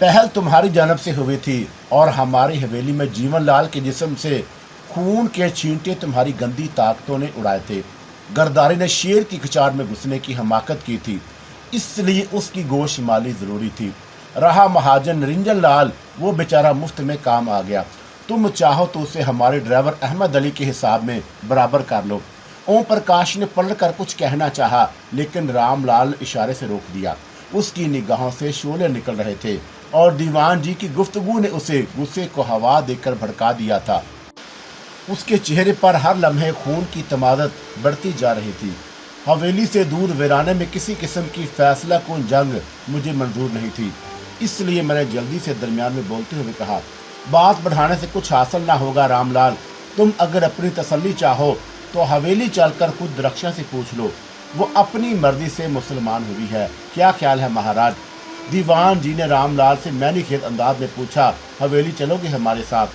पहल तुम्हारी जानब से हुई थी और हमारी हवेली में जीवन लाल के जिस्म से खून के छींटे तुम्हारी गंदी ताकतों ने उड़ाए थे। गरदारी ने शेर की कचार में घुसने की हमाकत की थी, इसलिए उसकी गोश माली जरूरी थी। रहा महाजन निरंजन लाल, वो बेचारा मुफ्त में काम आ गया। तुम चाहो तो उसे हमारे ड्राइवर अहमद अली के हिसाब में बराबर कर लो। ओम प्रकाश ने पलट कर कुछ कहना चाहा, लेकिन रामलाल ने इशारे से रोक दिया। उसकी निगाहों से शोले निकल रहे थे और दीवान जी की गुफ्तगू ने उसे गुस्से को हवा देकर भड़का दिया था। उसके चेहरे पर हर लम्हे खून की तमादत बढ़ती जा रही थी। हवेली से दूर वीराने में किसी किस्म की फैसला कौन जंग मुझे मंजूर नहीं थी, इसलिए मैंने जल्दी से दरमियान में बोलते हुए कहा, बात बढ़ाने से कुछ हासिल ना होगा रामलाल। तुम अगर अपनी तसल्ली चाहो तो हवेली चलकर खुद रक्षा से पूछ लो, वो अपनी मर्जी से मुसलमान हुई है। क्या ख्याल है महाराज? दीवान जी ने रामलाल से मैंने खेत अंदाज में पूछा, हवेली चलोगे हमारे साथ?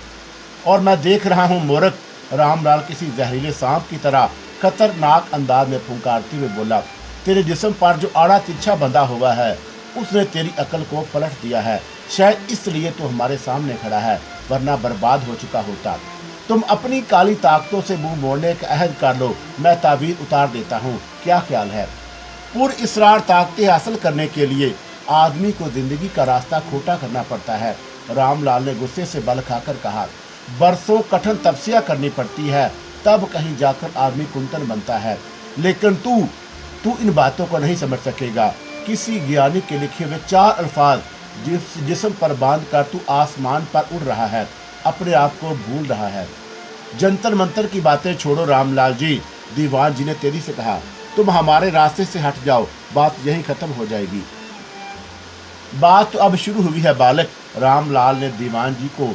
और मैं देख रहा हूँ मूर्ख, रामलाल किसी जहरीले सांप की तरह खतरनाक अंदाज में फुंकारते हुए बोला, तेरे जिस्म पर जो आड़ा तिरछा बंधा हुआ है उसने तेरी अकल को पलट दिया है। शायद इसलिए तो हमारे सामने खड़ा है, वरना बर्बाद हो चुका होता। तुम अपनी काली ताकतों से मुंह मोड़ने का अहद कर लो, मैं तावीज़ उतार देता हूँ। क्या ख्याल है? पुरइसरार ताकतें हासिल करने के लिए आदमी को जिंदगी का रास्ता खोटा करना पड़ता है। रामलाल ने गुस्से से बल खाकर कहा, बरसों कठिन तपस्या करनी पड़ती है, तब कहीं जाकर आदमी कुंतन बनता है। लेकिन तू इन बातों को नहीं समझ सकेगा। किसी ज्ञानी के लिखे हुए 4 अल्फाज जिस्म पर बांध कर तू आसमान पर उड़ रहा है, अपने आप को भूल रहा है। जंतर मंतर की बातें छोड़ो रामलाल जी, दीवान जी ने तेजी से कहा, तुम हमारे रास्ते से हट जाओ, बात यही खत्म हो जाएगी। बात तो अब शुरू हुई है बालक, रामलाल ने दीवान जी को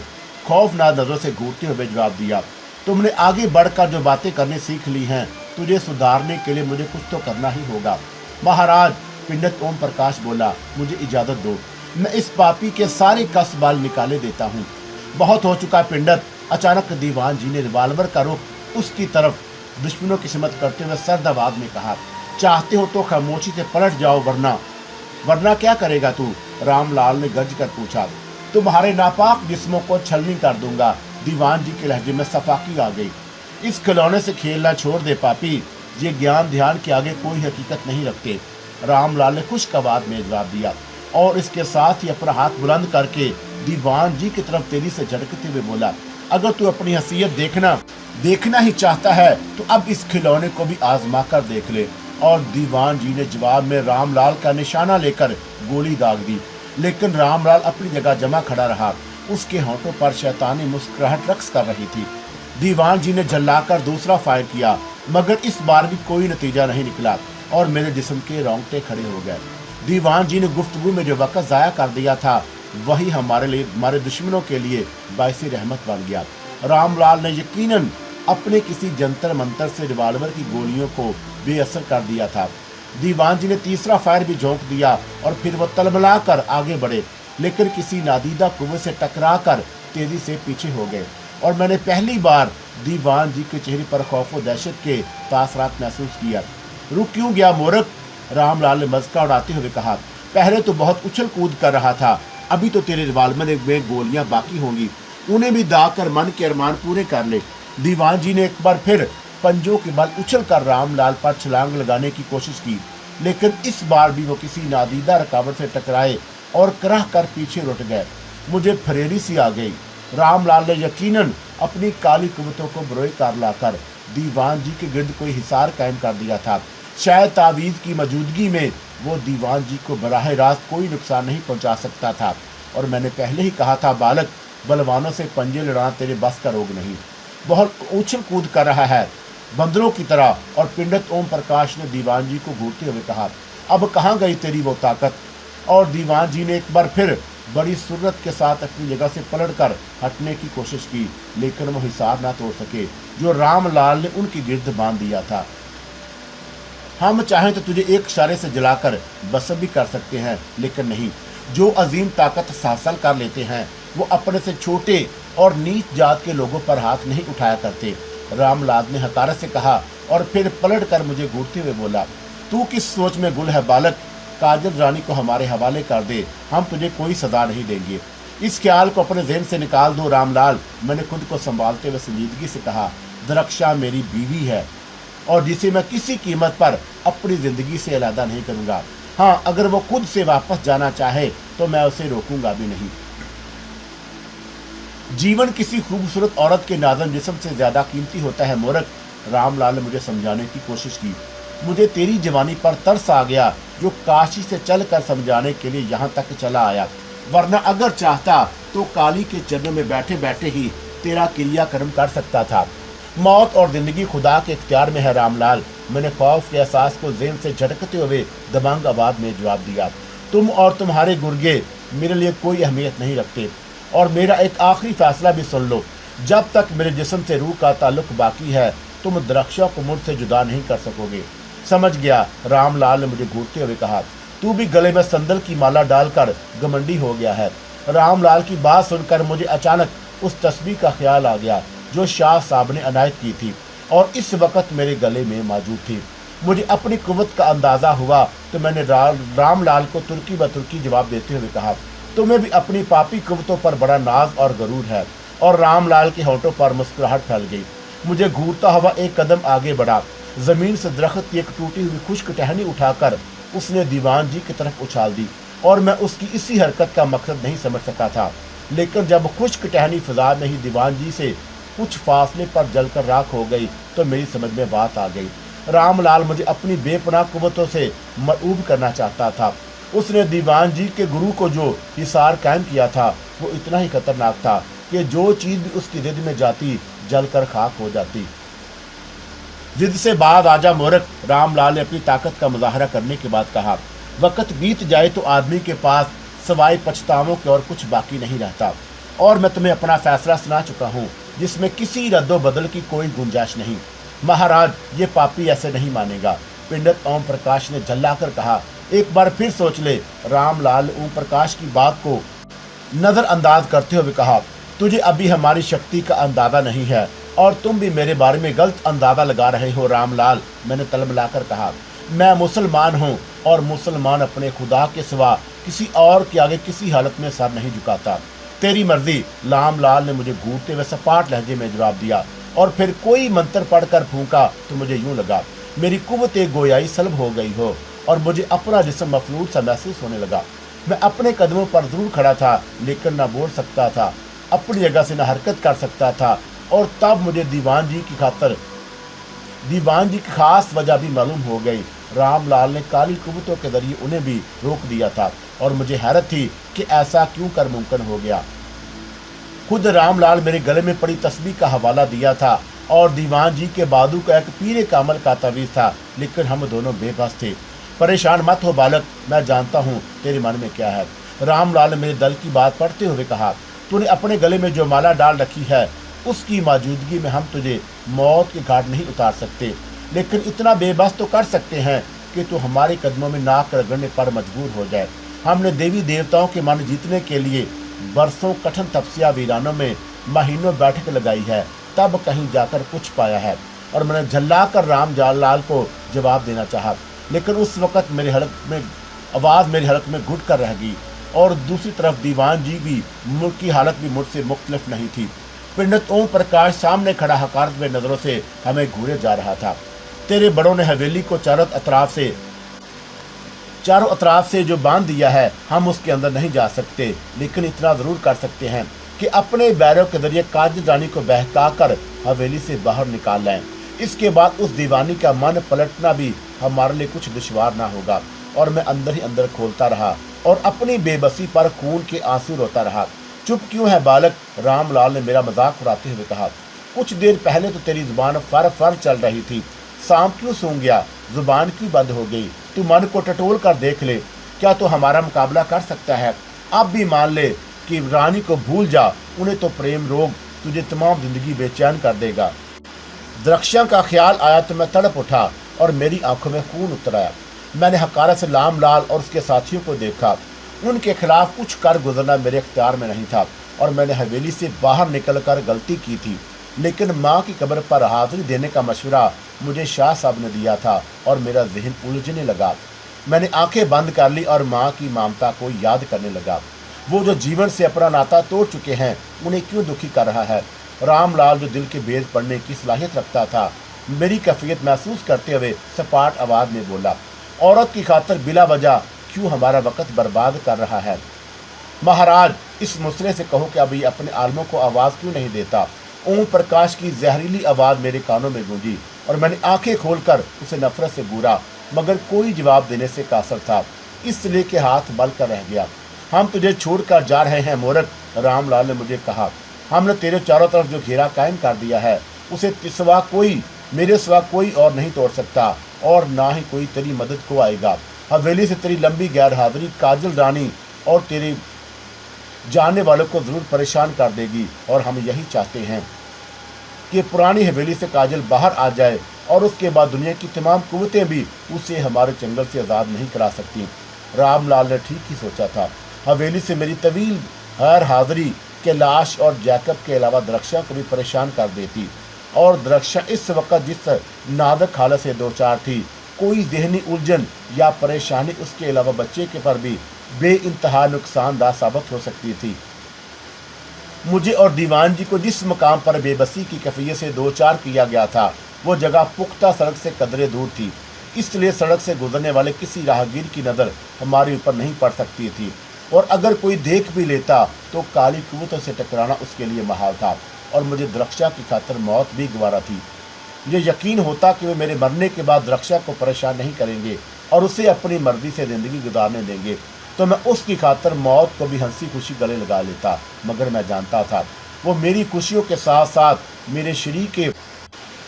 खौफनाक नजरों से घूरते हुए जवाब दिया। तुमने आगे बढ़कर जो बातें करनी सीख ली हैं, तुझे सुधारने के लिए मुझे कुछ तो करना ही होगा। महाराज, पंडित ओम प्रकाश बोला, मुझे इजाजत दो, मैं इस पापी के सारे कस बाल निकाले देता हूँ। बहुत हो चुका पंडित, अचानक दीवान जी ने रिवाल्वर का रुख उसकी तरफ दुश्मनों की सिमत करते हुए सर्द आवाज में कहा, चाहते हो तो खामोशी से पलट जाओ, वरना क्या करेगा तू? रामलाल ने गरज कर पूछा। तुम्हारे नापाक जिस्मों को छलनी कर दूंगा। दीवान जी के लहजे में सफाकी आ गई। इस खिलौने से खेलना छोड़ दे पापी, ये ज्ञान ध्यान के आगे कोई हकीकत नहीं रखते। रामलाल ने खुश्क आवाज में जवाब दिया और इसके साथ ही अपना हाथ बुलंद करके दीवान जी की तरफ तेजी से झटकते हुए बोला, अगर तू अपनी हैसियत देखना ही चाहता है तो अब इस खिलौने को भी आजमा कर देख ले। और दीवान जी ने जवाब में रामलाल का निशाना लेकर गोली दाग दी, लेकिन रामलाल अपनी जगह जमा खड़ा रहा। उसके होंठों पर शैतानी मुस्कुराहट रक्स कर रही थी। दीवान जी ने झल्लाकर दूसरा फायर किया, मगर इस बार भी कोई नतीजा नहीं निकला और मेरे जिस्म के रोंगटे खड़े हो गए। दीवान जी ने गुफ्तगू में जो वक्त जाया कर दिया था वही हमारे दुश्मनों के लिए बाइसी रहमत बन गया। रामलाल ने यकीनन अपने किसी जंतर मंतर से रिवाल्वर की गोलियों को बेअसर कर दिया था। दीवान जी ने तीसरा फायर भी झोंक दिया और फिर वो तलमला कर आगे बढ़े, लेकिन किसी नादीदा कुएं से टकरा कर तेजी से पीछे हो गए। और मैंने पहली बार दीवान जी के चेहरे पर खौफ और दहशत के तासरात महसूस किया। रुक क्यों गया मूर्ख? रामलाल ने मज़ाक उड़ाते हुए कहा। पहले तो बहुत उछल कूद कर रहा था, अभी तो तेरे रिवाल्वर में गोलियां बाकी होंगी, उन्हें भी दाग कर मन के अरमान पूरे कर ले। दीवान जी ने एक बार फिर पंजों के बल उछल कर रामलाल पर छलांग लगाने की कोशिश की, लेकिन इस बार भी वो किसी नादीदा रुकावट से टकराए और करह कर पीछे लुट गए। मुझे फरेरी सी आ गई। रामलाल ने यकीनन अपनी काली कुव्वतों को बरोए कर लाकर दीवान जी के गिर्द कोई हिसार कायम कर दिया था। शायद तावीज़ की मौजूदगी में वो दीवान जी को बराह रास्त कोई नुकसान नहीं पहुंचा सकता था। और मैंने पहले ही कहा था, बालक, बलवानों से पंजे लड़ाना तेरे बस का रोग नहीं। बहुत उछल कूद कर रहा है बंदरों की तरह। और पंडित ओम प्रकाश ने दीवान जी को घूरते हुए कहा, अब कहाँ गई तेरी वो ताकत? और दीवान जी ने एक बार फिर बड़ी सुर्रत के साथ अपनी जगह से पलटकर हटने की कोशिश की, लेकिन वो हिसार ना तोड़ सके जो रामलाल ने उनकी गिर्द बांध दिया था। हम चाहें तो तुझे एक इशारे से जलाकर बसम भी कर सकते हैं, लेकिन नहीं। जो अजीम ताकत हासिल कर लेते हैं वो अपने से छोटे और नीच जात के लोगों पर हाथ नहीं उठाया करते। रामलाल ने हकारत से कहा और फिर पलट कर मुझे घूरते हुए बोला, तू किस सोच में गुल है बालक? काजल रानी को हमारे हवाले कर दे, हम तुझे कोई सजा नहीं देंगे। इस ख्याल को अपने ज़हन से निकाल दो रामलाल। मैंने खुद को संभालते हुए संजीदगी से कहा, दरख्शा मेरी बीवी है और जिसे मैं किसी कीमत पर अपनी ज़िंदगी से अलहदा नहीं करूँगा। हाँ, अगर वो खुद से वापस जाना चाहे तो मैं उसे रोकूंगा भी नहीं। जीवन किसी खूबसूरत औरत के नाज़म जिस्म से ज़्यादा कीमती होता है मूर्ख। रामलाल ने मुझे समझाने की कोशिश की। मुझे तेरी जवानी पर तरस आ गया जो काशी से चलकर समझाने के लिए यहाँ तक चला आया, वरना अगर चाहता तो काली के चरणों में बैठे बैठे ही तेरा क्रियाकर्म कर सकता था। मौत और जिंदगी खुदा के इख्तियार में है रामलाल। मैंने खौफ के एहसास को ज़हन से झटकते हुए दबंग आवाज़ में जवाब दिया, तुम और तुम्हारे गुर्गे मेरे लिए कोई अहमियत नहीं रखते। और मेरा एक आखिरी फैसला भी सुन लो, जब तक मेरे जिस्म से रूह का ताल्लुक बाकी है तुम दरख्शा को मुझसे जुदा नहीं कर सकोगे। समझ गया? रामलाल ने मुझे घूरते हुए कहा। तू भी गले में संदल की माला डालकर घमंडी हो गया है। रामलाल की बात सुनकर मुझे अचानक उस तस्बीह का ख्याल आ गया जो शाह साहब ने अनायत की थी और इस वक्त मेरे गले में मौजूद थी। मुझे अपनी कुव्वत का अंदाज़ा हुआ तो मैंने रामलाल को तुर्की ब तुर्की जवाब देते हुए कहा, तुम्हें भी अपनी पापी कुव्वतों पर बड़ा नाज और गरूर है। और रामलाल के होठों पर मुस्कुराहट फैल गई। मुझे घूरता हुआ एक कदम आगे बढ़ा। ज़मीन से दरख्त की एक टूटी हुई खुश्क टहनी उठाकर उसने दीवान जी की तरफ उछाल दी और मैं उसकी इसी हरकत का मकसद नहीं समझ सका था। लेकिन जब खुश्क टहनी फिजा में ही दीवान जी से कुछ फासले पर जलकर राख हो गई तो मेरी समझ में बात आ गई। रामलाल मुझे अपनी बेपनाह कुव्वतों से मरऊब करना चाहता था। उसने दीवान जी के गुरु को जो हिसार कायम किया था वो इतना ही खतरनाक था कि जो चीज़ भी उसकी जिद में जाती जलकर खाक हो जाती। जिद से बाद आजा मूर्ख, रामलाल ने अपनी ताकत का मुजाहरा करने के बाद कहा। वक्त बीत जाए तो आदमी के पास सवाए पछतावों के और कुछ बाकी नहीं रहता। और मैं तुम्हें अपना फैसला सुना चुका हूँ जिसमें किसी रद्दो बदल की कोई गुंजाइश नहीं। महाराज, ये पापी ऐसे नहीं मानेगा, पंडित ओम प्रकाश ने झल्लाकर कहा। एक बार फिर सोच ले। रामलाल ओम प्रकाश की बात को नज़रअंदाज करते हुए कहा, तुझे अभी हमारी शक्ति का अंदाज़ा नहीं है और तुम भी मेरे बारे में गलत अंदाज़ा लगा रहे हो रामलाल। मैंने तलमलाकर कहा, मैं मुसलमान हूँ और मुसलमान अपने खुदा के सिवा किसी और के आगे किसी हालत में सर नहीं झुकाता। तेरी मर्जी। रामलाल ने मुझे घूरते हुए सपाट लहजे में जवाब दिया और फिर कोई मंत्र पढ़कर फूंका तो मुझे यूं लगा मेरी कुव्वत गोयाई सल्ब हो गई हो और मुझे अपना जिस्म मफलूज सा महसूस होने लगा। मैं अपने कदमों पर जरूर खड़ा था लेकिन ना बोल सकता था अपनी जगह से न हरकत कर सकता था। और तब मुझे दीवान जी की खास वजह भी मालूम हो गई। रामलाल ने काली कुव्वतों के जरिए उन्हें भी रोक दिया था और मुझे हैरत थी कि ऐसा क्यों कर मुमकिन हो गया। खुद रामलाल मेरे गले में पड़ी तस्बीह का हवाला दिया था और दीवान जी के बाजू का एक पीरे कामल का तवीज़ था, लेकिन हम दोनों बेबस थे। परेशान मत हो बालक, मैं जानता हूँ तेरे मन में क्या है। रामलाल ने मेरे दिल की बात पढ़ते हुए कहा, तूने अपने गले में जो माला डाल रखी है उसकी मौजूदगी में हम तुझे मौत के घाट नहीं उतार सकते, लेकिन इतना बेबस तो कर सकते हैं कि तू हमारे कदमों में नाक रगड़ने पर मजबूर हो जाए। हमने देवी देवताओं के मन जीतने के लिए बरसों कठिन तपस्या वीरानों में महीनों बैठक लगाई है, तब कहीं जाकर कुछ पाया है। और मैंने झल्ला कर रामलाल को जवाब देना चाहा, लेकिन उस वक़्त मेरे हलक में घुट कर रह गई। और दूसरी तरफ दीवान जी भी की हालत भी मुझसे मुख्तलिफ नहीं थी। पंडित ओम प्रकाश सामने खड़ा हकारत में नजरों से हमें घूरे जा रहा था। तेरे बड़ों ने हवेली को चारों अतराफ से जो बांध दिया है, हम उसके अंदर नहीं जा सकते, लेकिन इतना जरूर कर सकते हैं कि अपने बैरों के जरिए काजिल रानी को बहका कर हवेली से बाहर निकाल लाएं। इसके बाद उस दीवानी का मन पलटना भी हमारे लिए कुछ दुश्वार ना होगा। और मैं अंदर ही अंदर खोलता रहा और अपनी बेबसी पर खून के आंसू रोता रहा। चुप क्यों है बालक, रामलाल ने मेरा मजाक उड़ाते हुए कहा। कुछ देर पहले तो तेरी जुबान फर फर चल रही थी, सांप क्यों सूंघ गया, जुबान क्यों बंद हो गई? तू मन को टटोल कर देख ले, क्या तो हमारा मुकाबला कर सकता है? अब भी मान ले कि रानी को भूल जा, उन्हें तो प्रेम रोग तुझे तमाम जिंदगी बेचैन कर देगा। द्रक्षा का ख्याल आया तो मैं तड़प उठा और मेरी आंखों में खून उतर आया। मैंने हकारत से रामलाल और उसके साथियों को देखा। उनके खिलाफ कुछ कर गुजरना मेरे इख्तियार में नहीं था और मैंने हवेली से बाहर निकलकर गलती की थी, लेकिन माँ की कब्र पर हाजिरी देने का मशवरा मुझे शाह साहब ने दिया था और मेरा जहन उलझने लगा। मैंने आंखें बंद कर ली और माँ की ममता को याद करने लगा। वो जो जीवन से अपना नाता तोड़ चुके हैं, उन्हें क्यों दुखी कर रहा है? रामलाल जो दिल के भेद पढ़ने की सलाहियत रखता था, मेरी कैफियत महसूस करते हुए सपाट आवाज में बोला, औरत की खातिर बिला वजह क्यों हमारा वक्त बर्बाद कर रहा है? महाराज, इस मुसले से कहो कि अभी अपने आलमों को आवाज़ क्यों नहीं देता? ओम प्रकाश की जहरीली आवाज़ मेरे कानों में गूंजी और मैंने आंखें खोलकर उसे नफरत से घूरा, मगर कोई जवाब देने से कासर था, इसलिए कि हाथ बल कर रह गया। हम तुझे छोड़कर जा रहे हैं मूर्ख, रामलाल ने मुझे कहा। हमने तेरे चारों तरफ जो घेरा कायम कर दिया है, उसे मेरे सिवा कोई और नहीं तोड़ सकता और ना ही कोई तेरी मदद को आएगा। हवेली से तेरी लंबी गैर हाजिरी काजल रानी और तेरे जानने वालों को जरूर परेशान कर देगी और हम यही चाहते हैं कि पुरानी हवेली से काजल बाहर आ जाए और उसके बाद दुनिया की तमाम कुव्वतें भी उसे हमारे जंगल से आज़ाद नहीं करा सकती। रामलाल ने ठीक ही सोचा था। हवेली से मेरी तवील गैर हाजिरी के लाश और जैकब के अलावा द्रक्षा को भी परेशान कर देती और द्रक्षा इस वक्त जिस नाजुक हालत से दो चार थी, कोई जहनी उलझन या परेशानी उसके अलावा बच्चे के पर भी बेइंतहा नुकसानदाह साबित हो सकती थी। मुझे और दीवान जी को जिस मकाम पर बेबसी की कैफियत से दो चार किया गया था, वो जगह पुख्ता सड़क से कदरे दूर थी, इसलिए सड़क से गुजरने वाले किसी राहगीर की नज़र हमारे ऊपर नहीं पड़ सकती थी और अगर कोई देख भी लेता तो काली कुव्वतों से टकराना उसके लिए महाल था और मुझे द्रक्षा की खातिर मौत भी गवारा थी। मुझे यकीन होता कि वे मेरे मरने के बाद द्रक्षा को परेशान नहीं करेंगे और उसे अपनी मर्जी से ज़िंदगी गुजारने देंगे, तो मैं उसकी खातिर मौत को भी हंसी खुशी गले लगा लेता। मगर मैं जानता था वो मेरी खुशियों के साथ साथ मेरे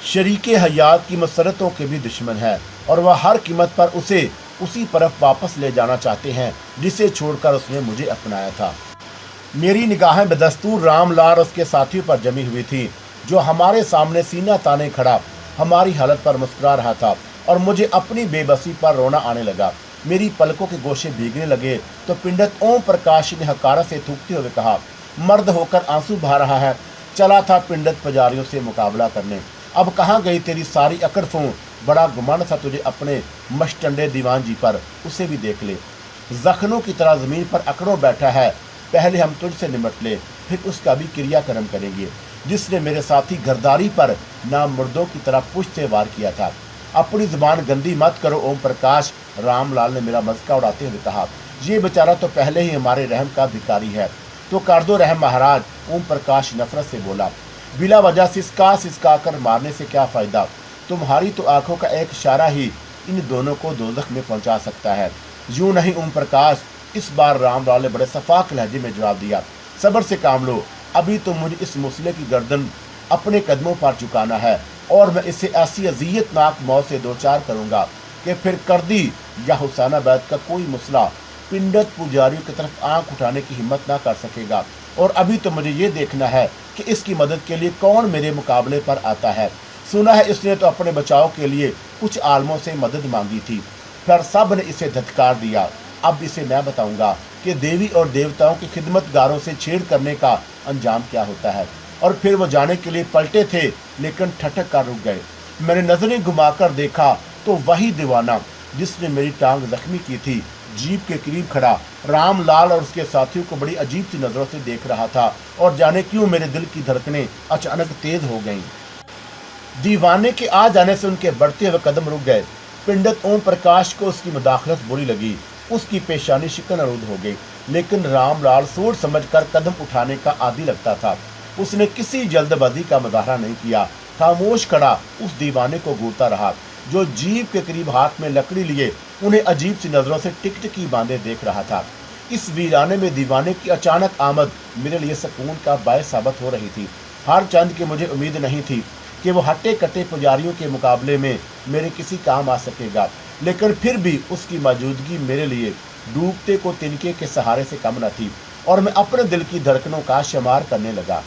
शरीके हयात की मसरतों के भी दुश्मन है और वह हर कीमत पर उसे उसी तरफ वापस ले जाना चाहते हैं जिसे छोड़कर उसने मुझे अपनाया था। मेरी निगाहें बदस्तूर रामलाल और उसके साथियों पर जमी हुई थी, जो हमारे सामने सीना ताने खड़ा हमारी हालत पर मुस्कुरा रहा था और मुझे अपनी बेबसी पर रोना आने लगा। मेरी पलकों के गोशे भीगने लगे तो पंडित ओम प्रकाश ने हकारत से थूकते हुए कहा, मर्द होकर आंसू बहा रहा है, चला था पंडित पुजारियों से मुकाबला करने, अब कहाँ गई तेरी सारी अकड़ फूं? बड़ा गुमान था तुझे अपने मशटंडे दीवान जी पर, उसे भी देख ले, जख्मों की तरह ज़मीन पर अकड़ों बैठा है। पहले हम तुझसे निमट ले, फिर उसका भी क्रियाक्रम करेंगे, जिसने मेरे साथी घरदारी पर नाम मुर्दों की तरह पुष्ट से वार किया था। अपनी जुबान गंदी मत करो ओम प्रकाश, रामलाल ने मेरा मस्का उड़ाते हुए कहा। ये बेचारा तो पहले ही हमारे रहम का भिखारी है, तो कर दो रहम महाराज। ओम प्रकाश नफरत से बोला। बिला वजह सिसका कर मारने से क्या फायदा, तुम्हारी तो आंखों का एक इशारा ही इन दोनों को दोजख में पहुंचा सकता है। यूं नहीं ओम प्रकाश, इस बार रामलाल ने बड़े सफाक लहजे में जवाब दिया। सब्र से काम लो, अभी तो मुझे इस मुसले की गर्दन अपने कदमों पर झुकाना है और मैं इसे ऐसी अजियतनाक मौत से दो चार करूंगा कि फिर कर्दी या हुसैनाबाद का कोई मुसला पिंडत पुजारियों की तरफ आंख उठाने की हिम्मत ना कर सकेगा। और अभी तो मुझे ये देखना है कि इसकी मदद के लिए कौन मेरे मुकाबले पर आता है। सुना है इसने तो अपने बचाव के लिए कुछ आलमों से मदद मांगी थी, फिर सब ने इसे धत्कार दिया। अब इसे मैं बताऊंगा कि देवी और देवताओं की खिदमतगारों से छेड़ करने का अंजाम क्या होता है। और फिर वो जाने के लिए पलटे थे, लेकिन ठटक कर रुक गए। मैंने नजरें घुमाकर देखा तो वही दीवाना जिसने मेरी टांग जख्मी की थी जीप के करीब खड़ा रामलाल और उसके साथियों को बड़ी अजीब सी नजरों से देख रहा था। और जाने क्यों मेरे दिल की धड़कनें अचानक तेज हो गईं। दीवाने के आ जाने से उनके बढ़ते हुए कदम रुक गए। पंडित ओम प्रकाश को उसकी मुदाखलत बुरी लगी, उसकी पेशानी शिकन आलूद हो गई। लेकिन रामलाल सोच समझकर कदम उठाने का आदी लगता था। उसने किसी जल्दबाजी का मुजाहरा नहीं किया, खामोश खड़ा उस दीवाने को घूरता रहा जो जीप के करीब हाथ में लकड़ी लिए उन्हें अजीब सी नजरों से टिकटिकी बांधे देख रहा था। इस वीराने में दीवाने की अचानक आमद मेरे लिए सुकून का बायस साबित हो रही थी। हर चंद की मुझे उम्मीद नहीं थी कि वो हट्टे कट्टे पुजारियों के मुकाबले में मेरे किसी काम आ सकेगा, लेकिन फिर भी उसकी मौजूदगी मेरे लिए डूबते को तिनके के सहारे से कम न थी। और मैं अपने दिल की धड़कनों का शुमार करने लगा।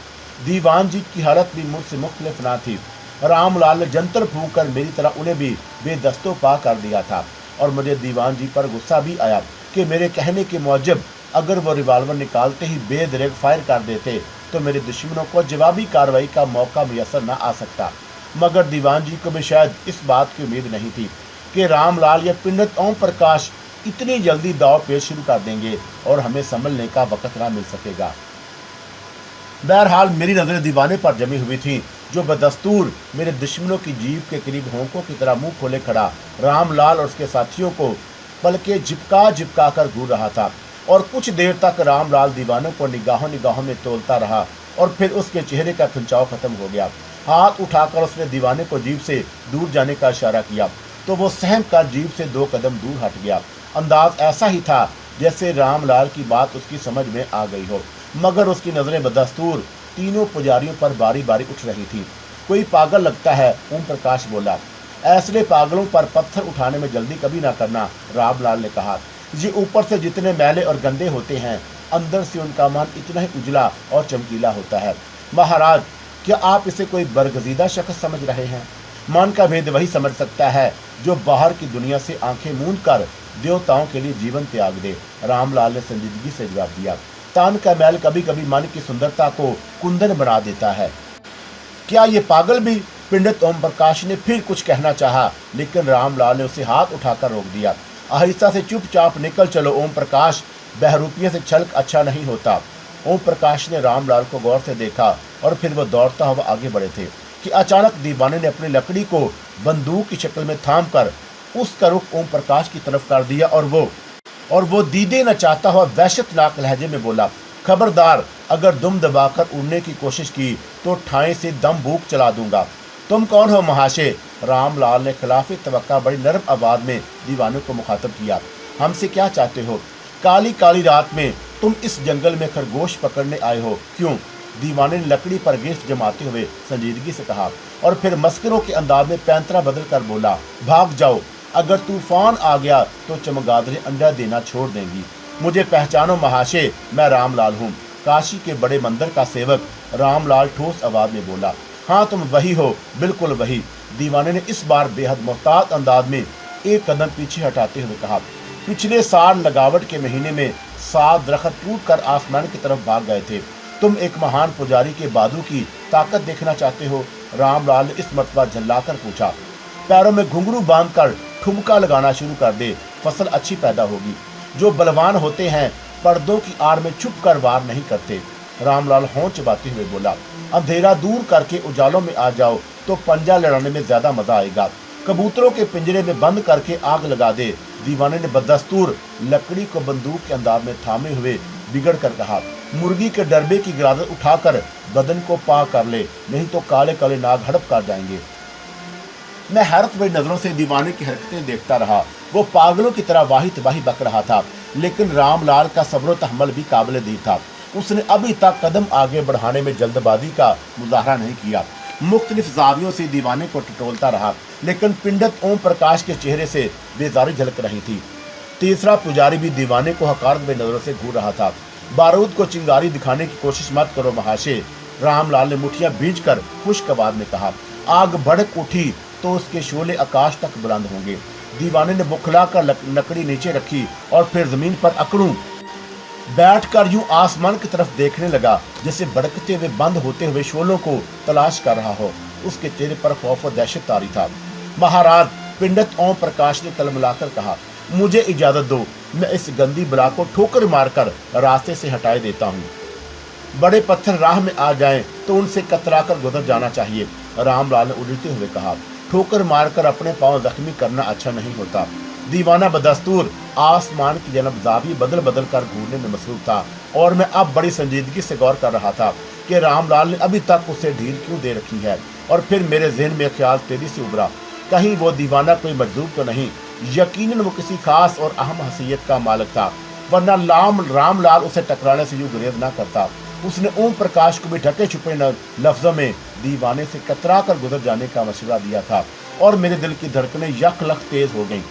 दीवान जी की हालत भी मुझसे मुख्तलिफ ना थी। रामलाल ने जंतर फूंक कर मेरी तरह उन्हें भी बेदस्तों पा कर दिया था। और मुझे दीवान जी पर गुस्सा भी आया कि मेरे कहने के मुजब अगर वो रिवाल्वर निकालते ही बेदरेग फायर कर देते तो मेरे दुश्मनों को जवाबी कार्रवाई का मौका मुयसर न आ सकता। मगर दीवान जी को भी शायद इस बात की उम्मीद नहीं थी कि रामलाल या पंडित ओम प्रकाश इतनी जल्दी दाव पेश शुरू कर देंगे और हमें संभलने का वक्त ना मिल सकेगा। बहरहाल मेरी नजरें दीवाने पर जमी हुई थी जो बदस्तूर मेरे दुश्मनों की जीप के करीब होंकों की तरह मुंह खोले खड़ा रामलाल और उसके साथियों को पलके झिपका कर घूर रहा था। और कुछ देर तक रामलाल दीवानों को निगाहों में तोलता रहा और फिर उसके चेहरे का खिंचाव खत्म हो गया। हाथ उठाकर उसने दीवाने को जीप से दूर जाने का इशारा किया तो वो सहम कर जीप से 2 कदम दूर हट गया। अंदाज ऐसा ही था जैसे रामलाल की बात उसकी समझ में आ गई हो, मगर उसकी नजरें बदस्तूर तीनों पुजारियों पर बारी बारी उठ रही थी। कोई पागल लगता है, ओम प्रकाश बोला। ऐसे पागलों पर पत्थर उठाने में जल्दी कभी ना करना, रामलाल ने कहा। ये ऊपर से जितने मैले और गंदे होते हैं, अंदर से उनका मन इतना ही उजला और चमकीला होता है। महाराज, क्या आप इसे कोई बरगजीदा शख्स समझ रहे हैं? मन का भेद वही समझ सकता है जो बाहर की दुनिया से आंखें मूंद कर देवताओं के लिए जीवन त्याग दे, रामलाल ने संजीदगी से जवाब दिया। तान का मैल कभी कभी मन की सुंदरता को कुंदन बना देता है। क्या ये पागल भी? पंडित ओम प्रकाश ने फिर कुछ कहना चाहा, लेकिन रामलाल ने उसे हाथ उठाकर रोक दिया। आहिस्ता से चुपचाप निकल चलो ओम प्रकाश, बहरूपियों से छल अच्छा नहीं होता। ओम प्रकाश ने रामलाल को गौर से देखा और फिर वो दौड़ता हुआ आगे बढ़े थे कि अचानक दीवाने ने अपनी लकड़ी को बंदूक की शक्ल में थाम कर उसका रुख ओम प्रकाश की तरफ कर दिया और वो दीदे न चाहता हुआ वहशतनाक लहजे में बोला, खबरदार, अगर दुम दबाकर उड़ने की कोशिश की तो ठाई से दम भूख चला दूंगा। तुम कौन हो महाशय? रामलाल ने खिलाफे तवक्का बड़ी नरम आवाज में दीवाने को मुखातब किया। हमसे क्या चाहते हो? काली काली रात में तुम इस जंगल में खरगोश पकड़ने आए हो क्यों? दीवाने ने लकड़ी पर गिरफ्त जमाते हुए संजीदगी से कहा और फिर मस्करों के अंदाज में पैंतरा बदल कर बोला, भाग जाओ, अगर तूफान आ गया तो चमगादड़ें अंडा देना छोड़ देंगी। मुझे पहचानो महाशय, मैं रामलाल हूँ, काशी के बड़े मंदिर का सेवक। रामलाल ठोस आवाज में बोला। हाँ, तुम वही हो, बिल्कुल वही। दीवाने ने इस बार बेहद मोहतात अंदाज में एक कदम पीछे हटाते हुए कहा। पिछले साल लगावट के महीने में 7 दरख्त टूट कर आसमान की तरफ भाग गए थे। तुम एक महान पुजारी के बादू की ताकत देखना चाहते हो? रामलाल ने इस मर्तबा झल्लाकर पूछा। पैरों में घुंघरू बांधकर ठुमका लगाना शुरू कर दे, फसल अच्छी पैदा होगी। जो बलवान होते हैं पर्दों की आड़ में छुप कर वार नहीं करते। रामलाल होंठ चबाते हुए बोला। अंधेरा दूर करके उजालों में आ जाओ तो पंजा लड़ाने में ज्यादा मजा आएगा। कबूतरों के पिंजरे में बंद करके आग लगा दे। दीवाने ने बदस्तूर लकड़ी को बंदूक के अंदाज में थामे हुए बिगड़ कर कहा। मुर्गी के डरबे की गिरादत उठाकर बदन को पाक कर ले, नहीं तो काले काले नाग हड़प कर जाएंगे। मैं हैरत भरी नजरों से दीवाने की हरकतें देखता रहा। वो पागलों की तरह वाही तबाही बक रहा था, लेकिन रामलाल का सब्र तहम्मुल भी काबिल दी था। उसने अभी तक कदम आगे बढ़ाने में जल्दबाजी का मुजाहरा नहीं किया। मुख्तलिफ जावियों से दीवाने को टटोलता रहा, लेकिन पिंडित ओम प्रकाश के चेहरे से बेजारी झलक रही थी। तीसरा पुजारी भी दीवाने को हकारत भरी नजरों से घूर रहा था। बारूद को चिंगारी दिखाने की कोशिश मत करो महाशय, रामलाल ने मुठियां भींच कर खुश्क आवाज में कहा। आग भड़क उठी तो उसके शोले आकाश तक बुलंद होंगे। दीवाने ने बुखलाकर लकड़ी नीचे रखी और फिर जमीन पर अकड़ूं बैठकर यूं आसमान की तरफ देखने लगा, जैसे भड़कते हुए बंद होते हुए शोलों को तलाश कर रहा हो। उसके चेहरे पर खौफ और दहशत तारी था। महाराज, पिंडित ओम प्रकाश ने तलमलाकर कहा, मुझे इजाजत दो, मैं इस गंदी बला को ठोकर मारकर रास्ते से हटाए देता हूँ। बड़े पत्थर राह में आ जाएं तो उनसे कतराकर गुजर जाना चाहिए, रामलाल ने उड़ते हुए कहा। ठोकर मारकर अपने पांव जख्मी करना अच्छा नहीं होता। दीवाना बदस्तूर आसमान की जनब जावी बदल बदल कर घूरने में मसरूफ था, और मैं अब बड़ी संजीदगी से गौर कर रहा था कि रामलाल ने अभी तक उसे ढील क्यों दे रखी है। और फिर मेरे जहन में ख्याल तेजी से उभरा, कहीं वो दीवाना कोई मजदूर तो नहीं। यकीनन वो किसी खास और अहम हसीयत का मालिक था, वरना रामलाल उसे टकराने से यूं गुरेज न करता। उसने ओम प्रकाश को भी ढके छुपे लफ्जों में दीवाने से कतरा कर गुजर जाने का मशवरा दिया था, और मेरे दिल की धड़कनें यकलख तेज हो गईं।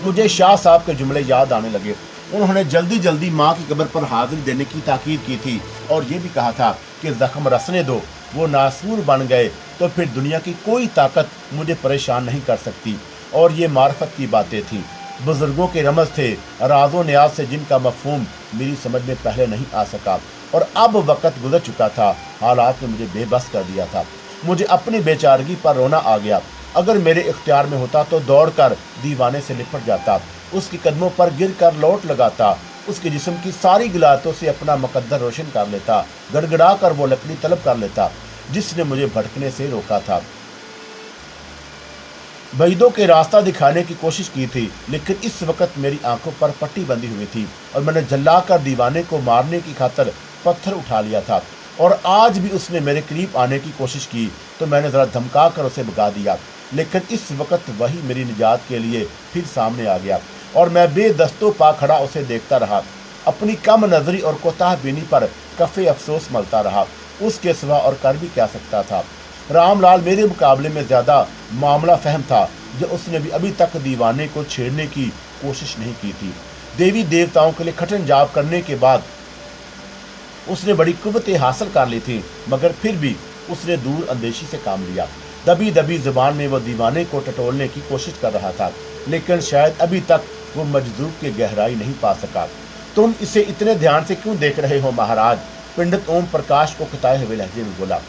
मुझे शाह साहब के जुमले याद आने लगे। उन्होंने जल्दी जल्दी माँ की कब्र पर हाजिरी देने की ताकीद की थी, और ये भी कहा था कि जख्म रसने दो। वो नासूर बन गए तो फिर दुनिया की कोई ताकत मुझे परेशान नहीं कर सकती। और ये मार्फत की बातें थी, बुजुर्गों के रमज थे, राजो न्याज से जिनका मफहूम मेरी समझ में पहले नहीं आ सका। और अब वक्त गुजर चुका था, हालात ने मुझे बेबस कर दिया था। मुझे अपनी बेचारगी पर रोना आ गया। अगर मेरे इख्तियार में होता तो दौड़कर दीवाने से लिपट जाता, उसके कदमों पर गिर कर लौट लगाता, उसके जिस्म की सारी गिलातों से अपना मुकद्दर रोशन कर लेता, गड़गड़ा कर वो लकड़ी तलब कर लेता जिसने मुझे भटकने से रोका था। बैदों के रास्ता दिखाने की कोशिश की थी, लेकिन इस वक्त मेरी आंखों पर पट्टी बंधी हुई थी, और मैंने जल्लाकर दीवाने को मारने की खातिर पत्थर उठा लिया था। और आज भी उसने मेरे करीब आने की कोशिश की तो मैंने जरा धमका कर उसे भगा दिया, लेकिन इस वक्त वही मेरी निजात के लिए फिर सामने आ गया, और मैं बेदस्तों पा खड़ा उसे देखता रहा। अपनी कम नजरी और कोताह बीनी पर कफे अफसोस मलता रहा। उसके सिवा और कर भी क्या सकता था। रामलाल मेरे मुकाबले में ज्यादा मामला फहम था, जो उसने भी अभी तक दीवाने को छेड़ने की कोशिश नहीं की थी। देवी देवताओं के लिए कठिन जाप करने के बाद उसने बड़ी कुव्वतें हासिल कर ली थी, मगर फिर भी उसने दूर अंदेशी से काम लिया। दबी दबी जुबान में वो दीवाने को टटोलने की कोशिश कर रहा था, लेकिन शायद अभी तक वो मजदूर की गहराई नहीं पा सका। तुम इसे इतने ध्यान से क्यों देख रहे हो महाराज? पंडित ओम प्रकाश को खिताए हुए लहजे में बोला।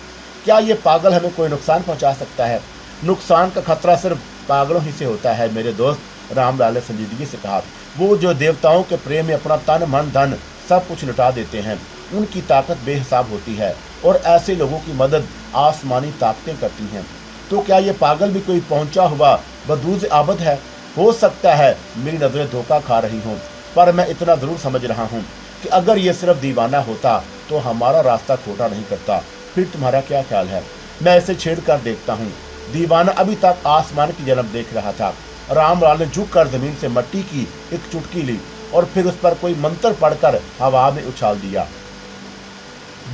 क्या ये पागल हमें कोई नुकसान पहुंचा सकता है? नुकसान का खतरा सिर्फ पागलों ही से होता है मेरे दोस्त, रामलाल ने संजीदगी से कहा। वो जो देवताओं के प्रेम में अपना तन मन धन सब कुछ लुटा देते हैं, उनकी ताकत बेहिसाब होती है, और ऐसे लोगों की मदद आसमानी ताकतें करती हैं। तो क्या ये पागल भी कोई पहुंचा हुआ बदूज आबद है? हो सकता है मेरी नजरें धोखा खा रही हों, पर मैं इतना जरूर समझ रहा हूँ कि अगर ये सिर्फ दीवाना होता तो हमारा रास्ता खोटा नहीं करता। फिर तुम्हारा क्या ख्याल है? मैं इसे छेड़ कर देखता हूँ। दीवाना अभी तक आसमान की जनब देख रहा था। रामलाल ने झुक कर जमीन से मिट्टी की एक चुटकी ली और फिर उस पर कोई मंत्र पढ़कर हवा में उछाल दिया।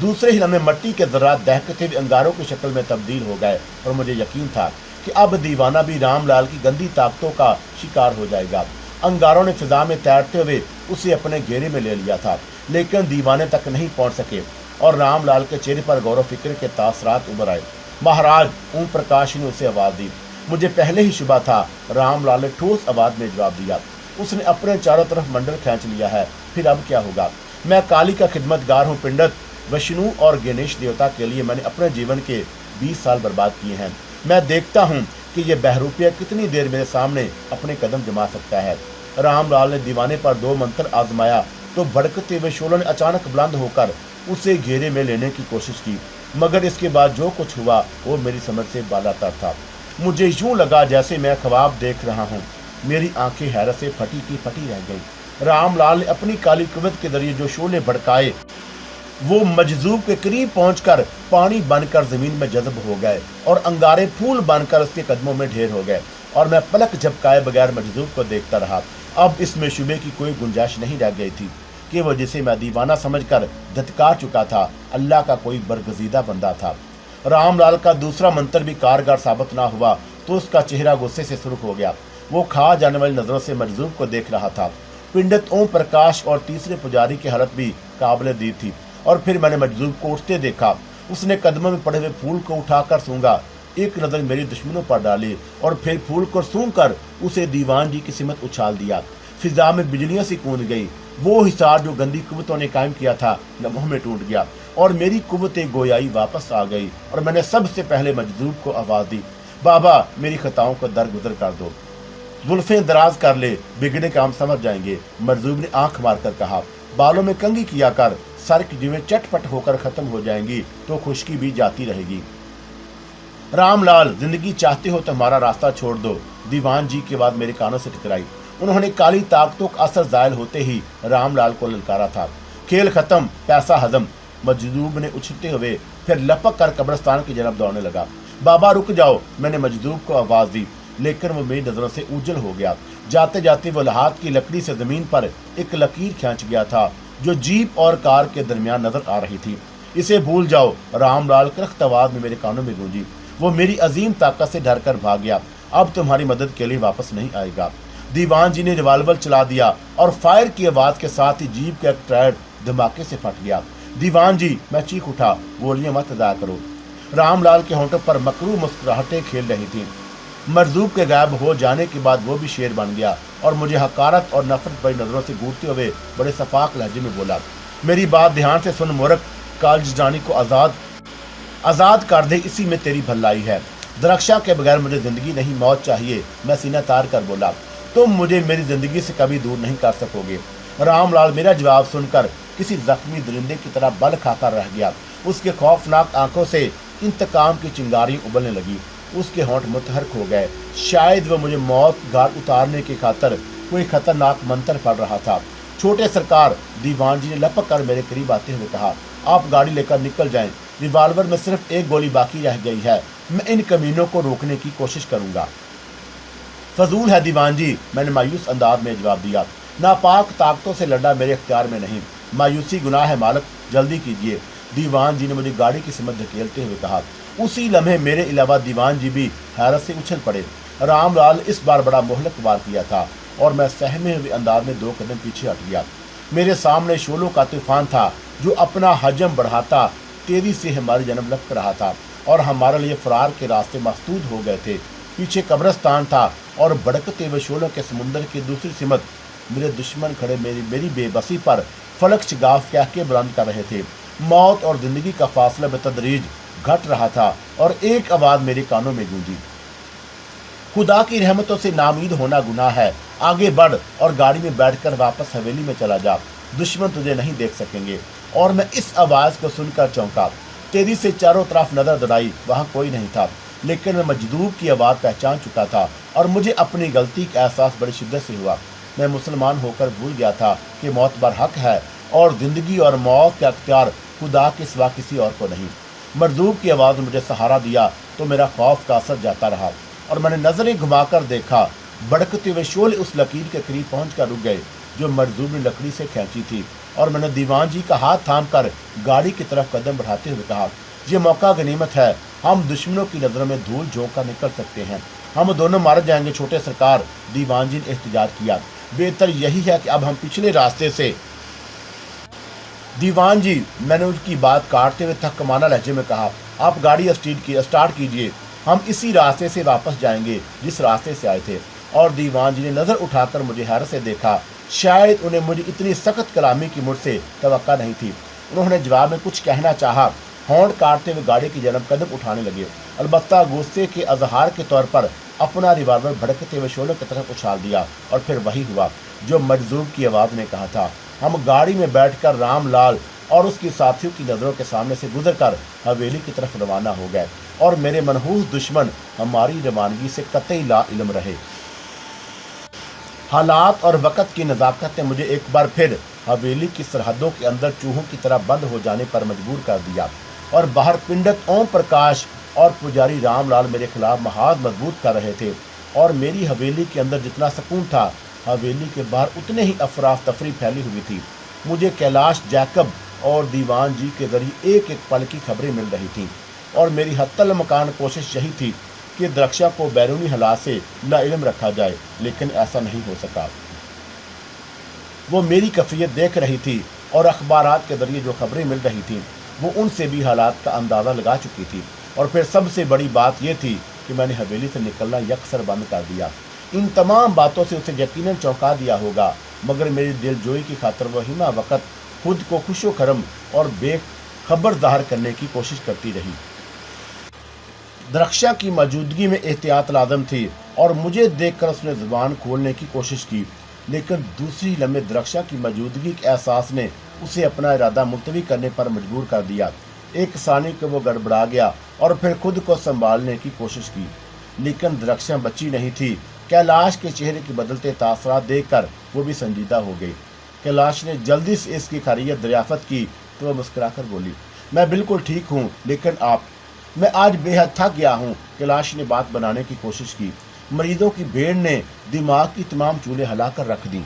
दूसरे ही लम्हे मिट्टी के जर्रात दहकते हुए अंगारों की शक्ल में तब्दील हो गए, और मुझे यकीन था कि अब दीवाना भी रामलाल की गंदी ताकतों का शिकार हो जाएगा। अंगारों ने फिजा में तैरते हुए उसे अपने घेरे में ले लिया था, लेकिन दीवाने तक नहीं पहुंच सके, और रामलाल के चेहरे पर गौरव फिक्र के तासरात उभर आए। महाराज, ओम प्रकाश ने उसे आवाज दी। मुझे पहले ही शुबा था, रामलाल ने ठोस आवाज में जवाब दिया। उसने अपने चारों तरफ मंडल खींच लिया है, फिर अब क्या होगा? मैं काली का खिदमतगार हूँ पंडित। विष्णु और गणेश देवता के लिए मैंने अपने जीवन के 20 साल बर्बाद किए हैं। मैं देखता हूँ कि यह बहरूपिया कितनी देर मेरे सामने अपने कदम जमा सकता है। रामलाल ने दीवाने पर 2 मंत्र आजमाया तो भड़कते हुए शोलों ने अचानक बुलंद होकर उसे घेरे में लेने की कोशिश की, मगर इसके बाद जो कुछ हुआ वो मेरी समझ से बालातर था। मुझे यूं लगा जैसे मैं ख्वाब देख रहा हूँ। मेरी आंखें हैरत से फटी की फटी रह गई। रामलाल ने अपनी काली कुवत के जरिए जो शोले भड़काए वो मजजूब के करीब पहुंचकर पानी बनकर जमीन में जज्ब हो गए और अंगारे फूल बनकर उसके कदमों में ढेर हो गए और मैं पलक झपकाए बगैर मजजूब को देखता रहा। अब इसमें शुबे की कोई गुंजाइश नहीं रह गई थी कि वो जिसे मैं दीवाना समझकर धत्कार चुका था अल्लाह का कोई बरगजीदा बंदा था। रामलाल का दूसरा मंत्र भी कारगर साबित ना हुआ तो उसका चेहरा गुस्से से सुर्ख हो गया। वो खा जाने वाली नजरों से मजजूब को देख रहा था। पंडित ओम प्रकाश और तीसरे पुजारी की हालत भी काबिल दीद थी। और फिर मैंने मजजूब को उठते देखा। उसने कदमों में पड़े हुए फूल को उठाकर सूंघा, एक नजर मेरी दुश्मनों पर डाली और फिर फूल को सूंघकर उसे दीवान जी की सिमत उछाल दिया। फिजा में बिजलियां सी कूद गई। वो हिसार जो गंदी कुव्वतों ने कायम किया था लम्हों में टूट गया और मेरी कुव्वतें गोयाई वापस आ गई और मैंने सबसे पहले मजजूब को आवाज दी, बाबा मेरी खताओं को दरगुजर कर दो, जुल्फें दराज कर ले, बिगड़े काम समझ जाएंगे। मजजूब ने आंख मारकर कहा, बालों में कंघी किया कर, सर की जुएं चटपट होकर खत्म हो जाएंगी तो खुशकी भी जाती रहेगी। रामलाल जिंदगी चाहते हो तो हमारा रास्ता छोड़ दो। दीवान जी की बात मेरे कानों से टकराई। उन्होंने काली ताकतों का असर जायल होते ही रामलाल को ललकारा था। खेल खत्म, पैसा हजम। मजदूब ने उछलते हुए फिर लपक कर कब्रिस्तान की तरफ दौड़ने लगा। बाबा रुक जाओ, मैंने मजदूब को आवाज दी, लेकिन वो मेरी नजरों से उजल हो गया। जाते जाते वो हाथ की लकड़ी से जमीन पर एक लकीर खींच गया था जो जीप और कार के दरमियान नजर आ रही थी। इसे भूल जाओ, रामलाल करख्त आवाज में मेरे कानों में गूंजी। वो मेरी अजीम ताकत से डर कर भाग गया। अब तुम्हारी मदद के लिए वापस नहीं आएगा। दीवान जी ने रिवाल्वर चला दिया और फायर की आवाज के साथ ही जीप का एक टायर धमाके से फट गया। दीवान जी, मैं चीख उठा, गोलियां मत अदा करो। रामलाल के होंठों पर मकरू मुस्कुराहटें खेल रही थी। मजदूब के गायब हो जाने के बाद वो भी शेर बन गया और मुझे हकारत और नफरत भरी नजरों से घूरते हुए बड़े सफाक लहजे में बोला, मेरी बात ध्यान से सुन मूर्ख, कालजदानी को आजाद कर दे, इसी में तेरी भलाई है। दरक्षा के बगैर मुझे जिंदगी नहीं मौत चाहिए। मैं सीना तार कर बोला, तुम मुझे मेरी जिंदगी से कभी दूर नहीं कर सकोगे। रामलाल मेरा जवाब सुनकर किसी जख्मी दरिंदे की तरह बल खाकर रह गया। उसके खौफनाक आंखों से इंतकाम की चिंगारियां उबलने लगी। उसके होंठ मुतहरक हो गए। शायद वह मुझे मौत घाट उतारने की खातर कोई खतरनाक मंत्र पढ़ रहा था। छोटे सरकार, दीवान जी ने लपक कर मेरे करीब आते हुए कहा, आप गाड़ी लेकर निकल जाएं। रिवाल्वर में सिर्फ एक गोली बाकी रह गई है। मैं इन कमीनों को रोकने की कोशिश करूंगा। फजूल है दीवान जी, मैंने मायूस अंदाज में जवाब दिया। नापाक ताकतों से लड़ना मेरे इख्तियार में नहीं। मायूसी गुनाह है मालिक, जल्दी कीजिए। दीवान जी ने मुझे गाड़ी की सिमत धकेलते हुए कहा। उसी लम्हे मेरे अलावा दीवान जी भी हैरत से उछल पड़े। रामलाल इस बार बड़ा मोहलक वार किया था और मैं सहमे हुए अंदाज में 2 कदम पीछे हट गया। मेरे सामने शोलों का तूफान था जो अपना हजम बढ़ाता तेजी से हमारी जन्म लपक रहा था और हमारे लिए फरार के रास्ते मसदूद हो गए थे। पीछे कब्रिस्तान था और भड़कते हुए शोलों के समुंदर की दूसरी सिमत मेरे दुश्मन खड़े मेरी बेबसी पर फलक शिगाफ कह के बुलंद कर रहे थे। मौत और जिंदगी का फासला बेतदरीज घट रहा था और एक आवाज मेरे कानों में गूंजी, खुदा की रहमतों से नामीद होना गुनाह है। आगे बढ़ और गाड़ी में बैठकर वापस हवेली में चला जा, दुश्मन तुझे नहीं देख सकेंगे। और मैं इस आवाज को सुनकर चौंका। तेजी से चारों तरफ नजर दौड़ाई, वहां कोई नहीं था, लेकिन मैं मजदूब की आवाज पहचान चुका था और मुझे अपनी गलती का एहसास बड़ी शिद्दत से हुआ। मैं मुसलमान होकर भूल गया था कि मौत बरहक है और जिंदगी और मौत का अख्तियार खुदा के सिवा किसी और को नहीं। मजदूब की आवाज ने मुझे सहारा दिया तो मेरा खौफ का असर जाता रहा और मैंने नजरें घुमाकर देखा। भड़कते हुए शोले उस लकीर के करीब पहुंचकर रुक गए जो मजदूब ने लकड़ी से खींची थी और मैंने दीवान जी का हाथ थामकर गाड़ी की तरफ कदम बढ़ाते हुए कहा, ये मौका गनीमत है, हम दुश्मनों की नजरों में धूल झोंक कर निकल सकते हैं। हम दोनों मारे जाएंगे छोटे सरकार, दीवान जी ने एहतजाज किया। बेहतर यही है कि अब हम पिछले रास्ते से। दीवान जी, मैंने उसकी बात काटते हुए थकमाना लहजे में कहा, आप गाड़ी स्टार्ट कीजिए, हम इसी रास्ते से वापस जाएंगे जिस रास्ते से आए थे। और दीवान जी ने नजर उठाकर मुझे हैरत से देखा। शायद उन्हें मुझे इतनी सख्त कलामी की मुझसे तवक्का नहीं थी। उन्होंने जवाब में कुछ कहना चाहा, होंठ काटते हुए गाड़ी की जानब कदम उठाने लगे। अलबत्ता गुस्से के अजहार के तौर पर अपना रिवाल्वर भड़कते हुए शोलों की तरफ उछाल दिया और फिर वही हुआ जो मजदूब की आवाज ने कहा था। हम गाड़ी में बैठकर रामलाल और उसकी साथियों की नजरों के सामने से गुजरकर हवेली की तरफ रवाना हो गए और मेरे मनहूस दुश्मन हमारी रवानगी से कतई ला इल्म रहे। حالات اور وقت کی نزاکت نے مجھے ایک بار پھر حویلی کی سرحدوں کے اندر چوہوں کی طرح بند ہو جانے پر مجبور کر دیا، اور باہر پنڈت اوم پرکاش اور پجاری رام لال میرے خلاف محاذ مضبوط کر رہے تھے، اور میری حویلی کے اندر جتنا سکون تھا، حویلی کے باہر اتنے ہی افراف تفری پھیلی ہوئی تھی۔ مجھے کیلاش جیکب اور دیوان جی کے ذریعے ایک ایک پل کی خبریں مل رہی تھیں، اور میری حتی المکان کوشش یہی تھی کہ درخشاں کو بیرونی حالات سے لا علم رکھا جائے، لیکن ایسا نہیں ہو سکا۔ وہ میری کیفیت دیکھ رہی تھی، اور اخبارات کے ذریعے جو خبریں مل رہی تھیں وہ ان سے بھی حالات کا اندازہ لگا چکی تھی، اور پھر سب سے بڑی بات یہ تھی کہ میں نے حویلی سے نکلنا یکسر بند کر دیا۔ ان تمام باتوں سے اسے یقیناً چونکا دیا ہوگا، مگر میری دل جوئی کی خاطر وہ ہمہ وقت خود کو خوش و خرم اور بے خبر ظاہر کرنے کی کوشش کرتی رہی۔ درخشاں کی موجودگی میں احتیاط لازم تھی، اور مجھے دیکھ کر اس نے زبان کھولنے کی کوشش کی، لیکن دوسری لمحے درخشاں کی موجودگی کے احساس نے اسے اپنا ارادہ ملتوی کرنے پر مجبور کر دیا۔ ایک ثانیے کو وہ گڑبڑا گیا اور پھر خود کو سنبھالنے کی کوشش کی، لیکن درخشاں بچی نہیں تھی۔ کیلاش کے چہرے کے بدلتے تاثرات دیکھ کر وہ بھی سنجیدہ ہو گئی۔ کیلاش نے جلدی سے اس کی خیریت دریافت کی تو وہ مسکرا کر بولی، میں بالکل ٹھیک ہوں، لیکن آپ؟ میں آج بے حد تھک گیا ہوں۔ کیلاش نے بات بنانے کی کوشش کی۔ مریضوں کی بھیڑ نے دماغ کی تمام چولیں ہلا کر رکھ دیں۔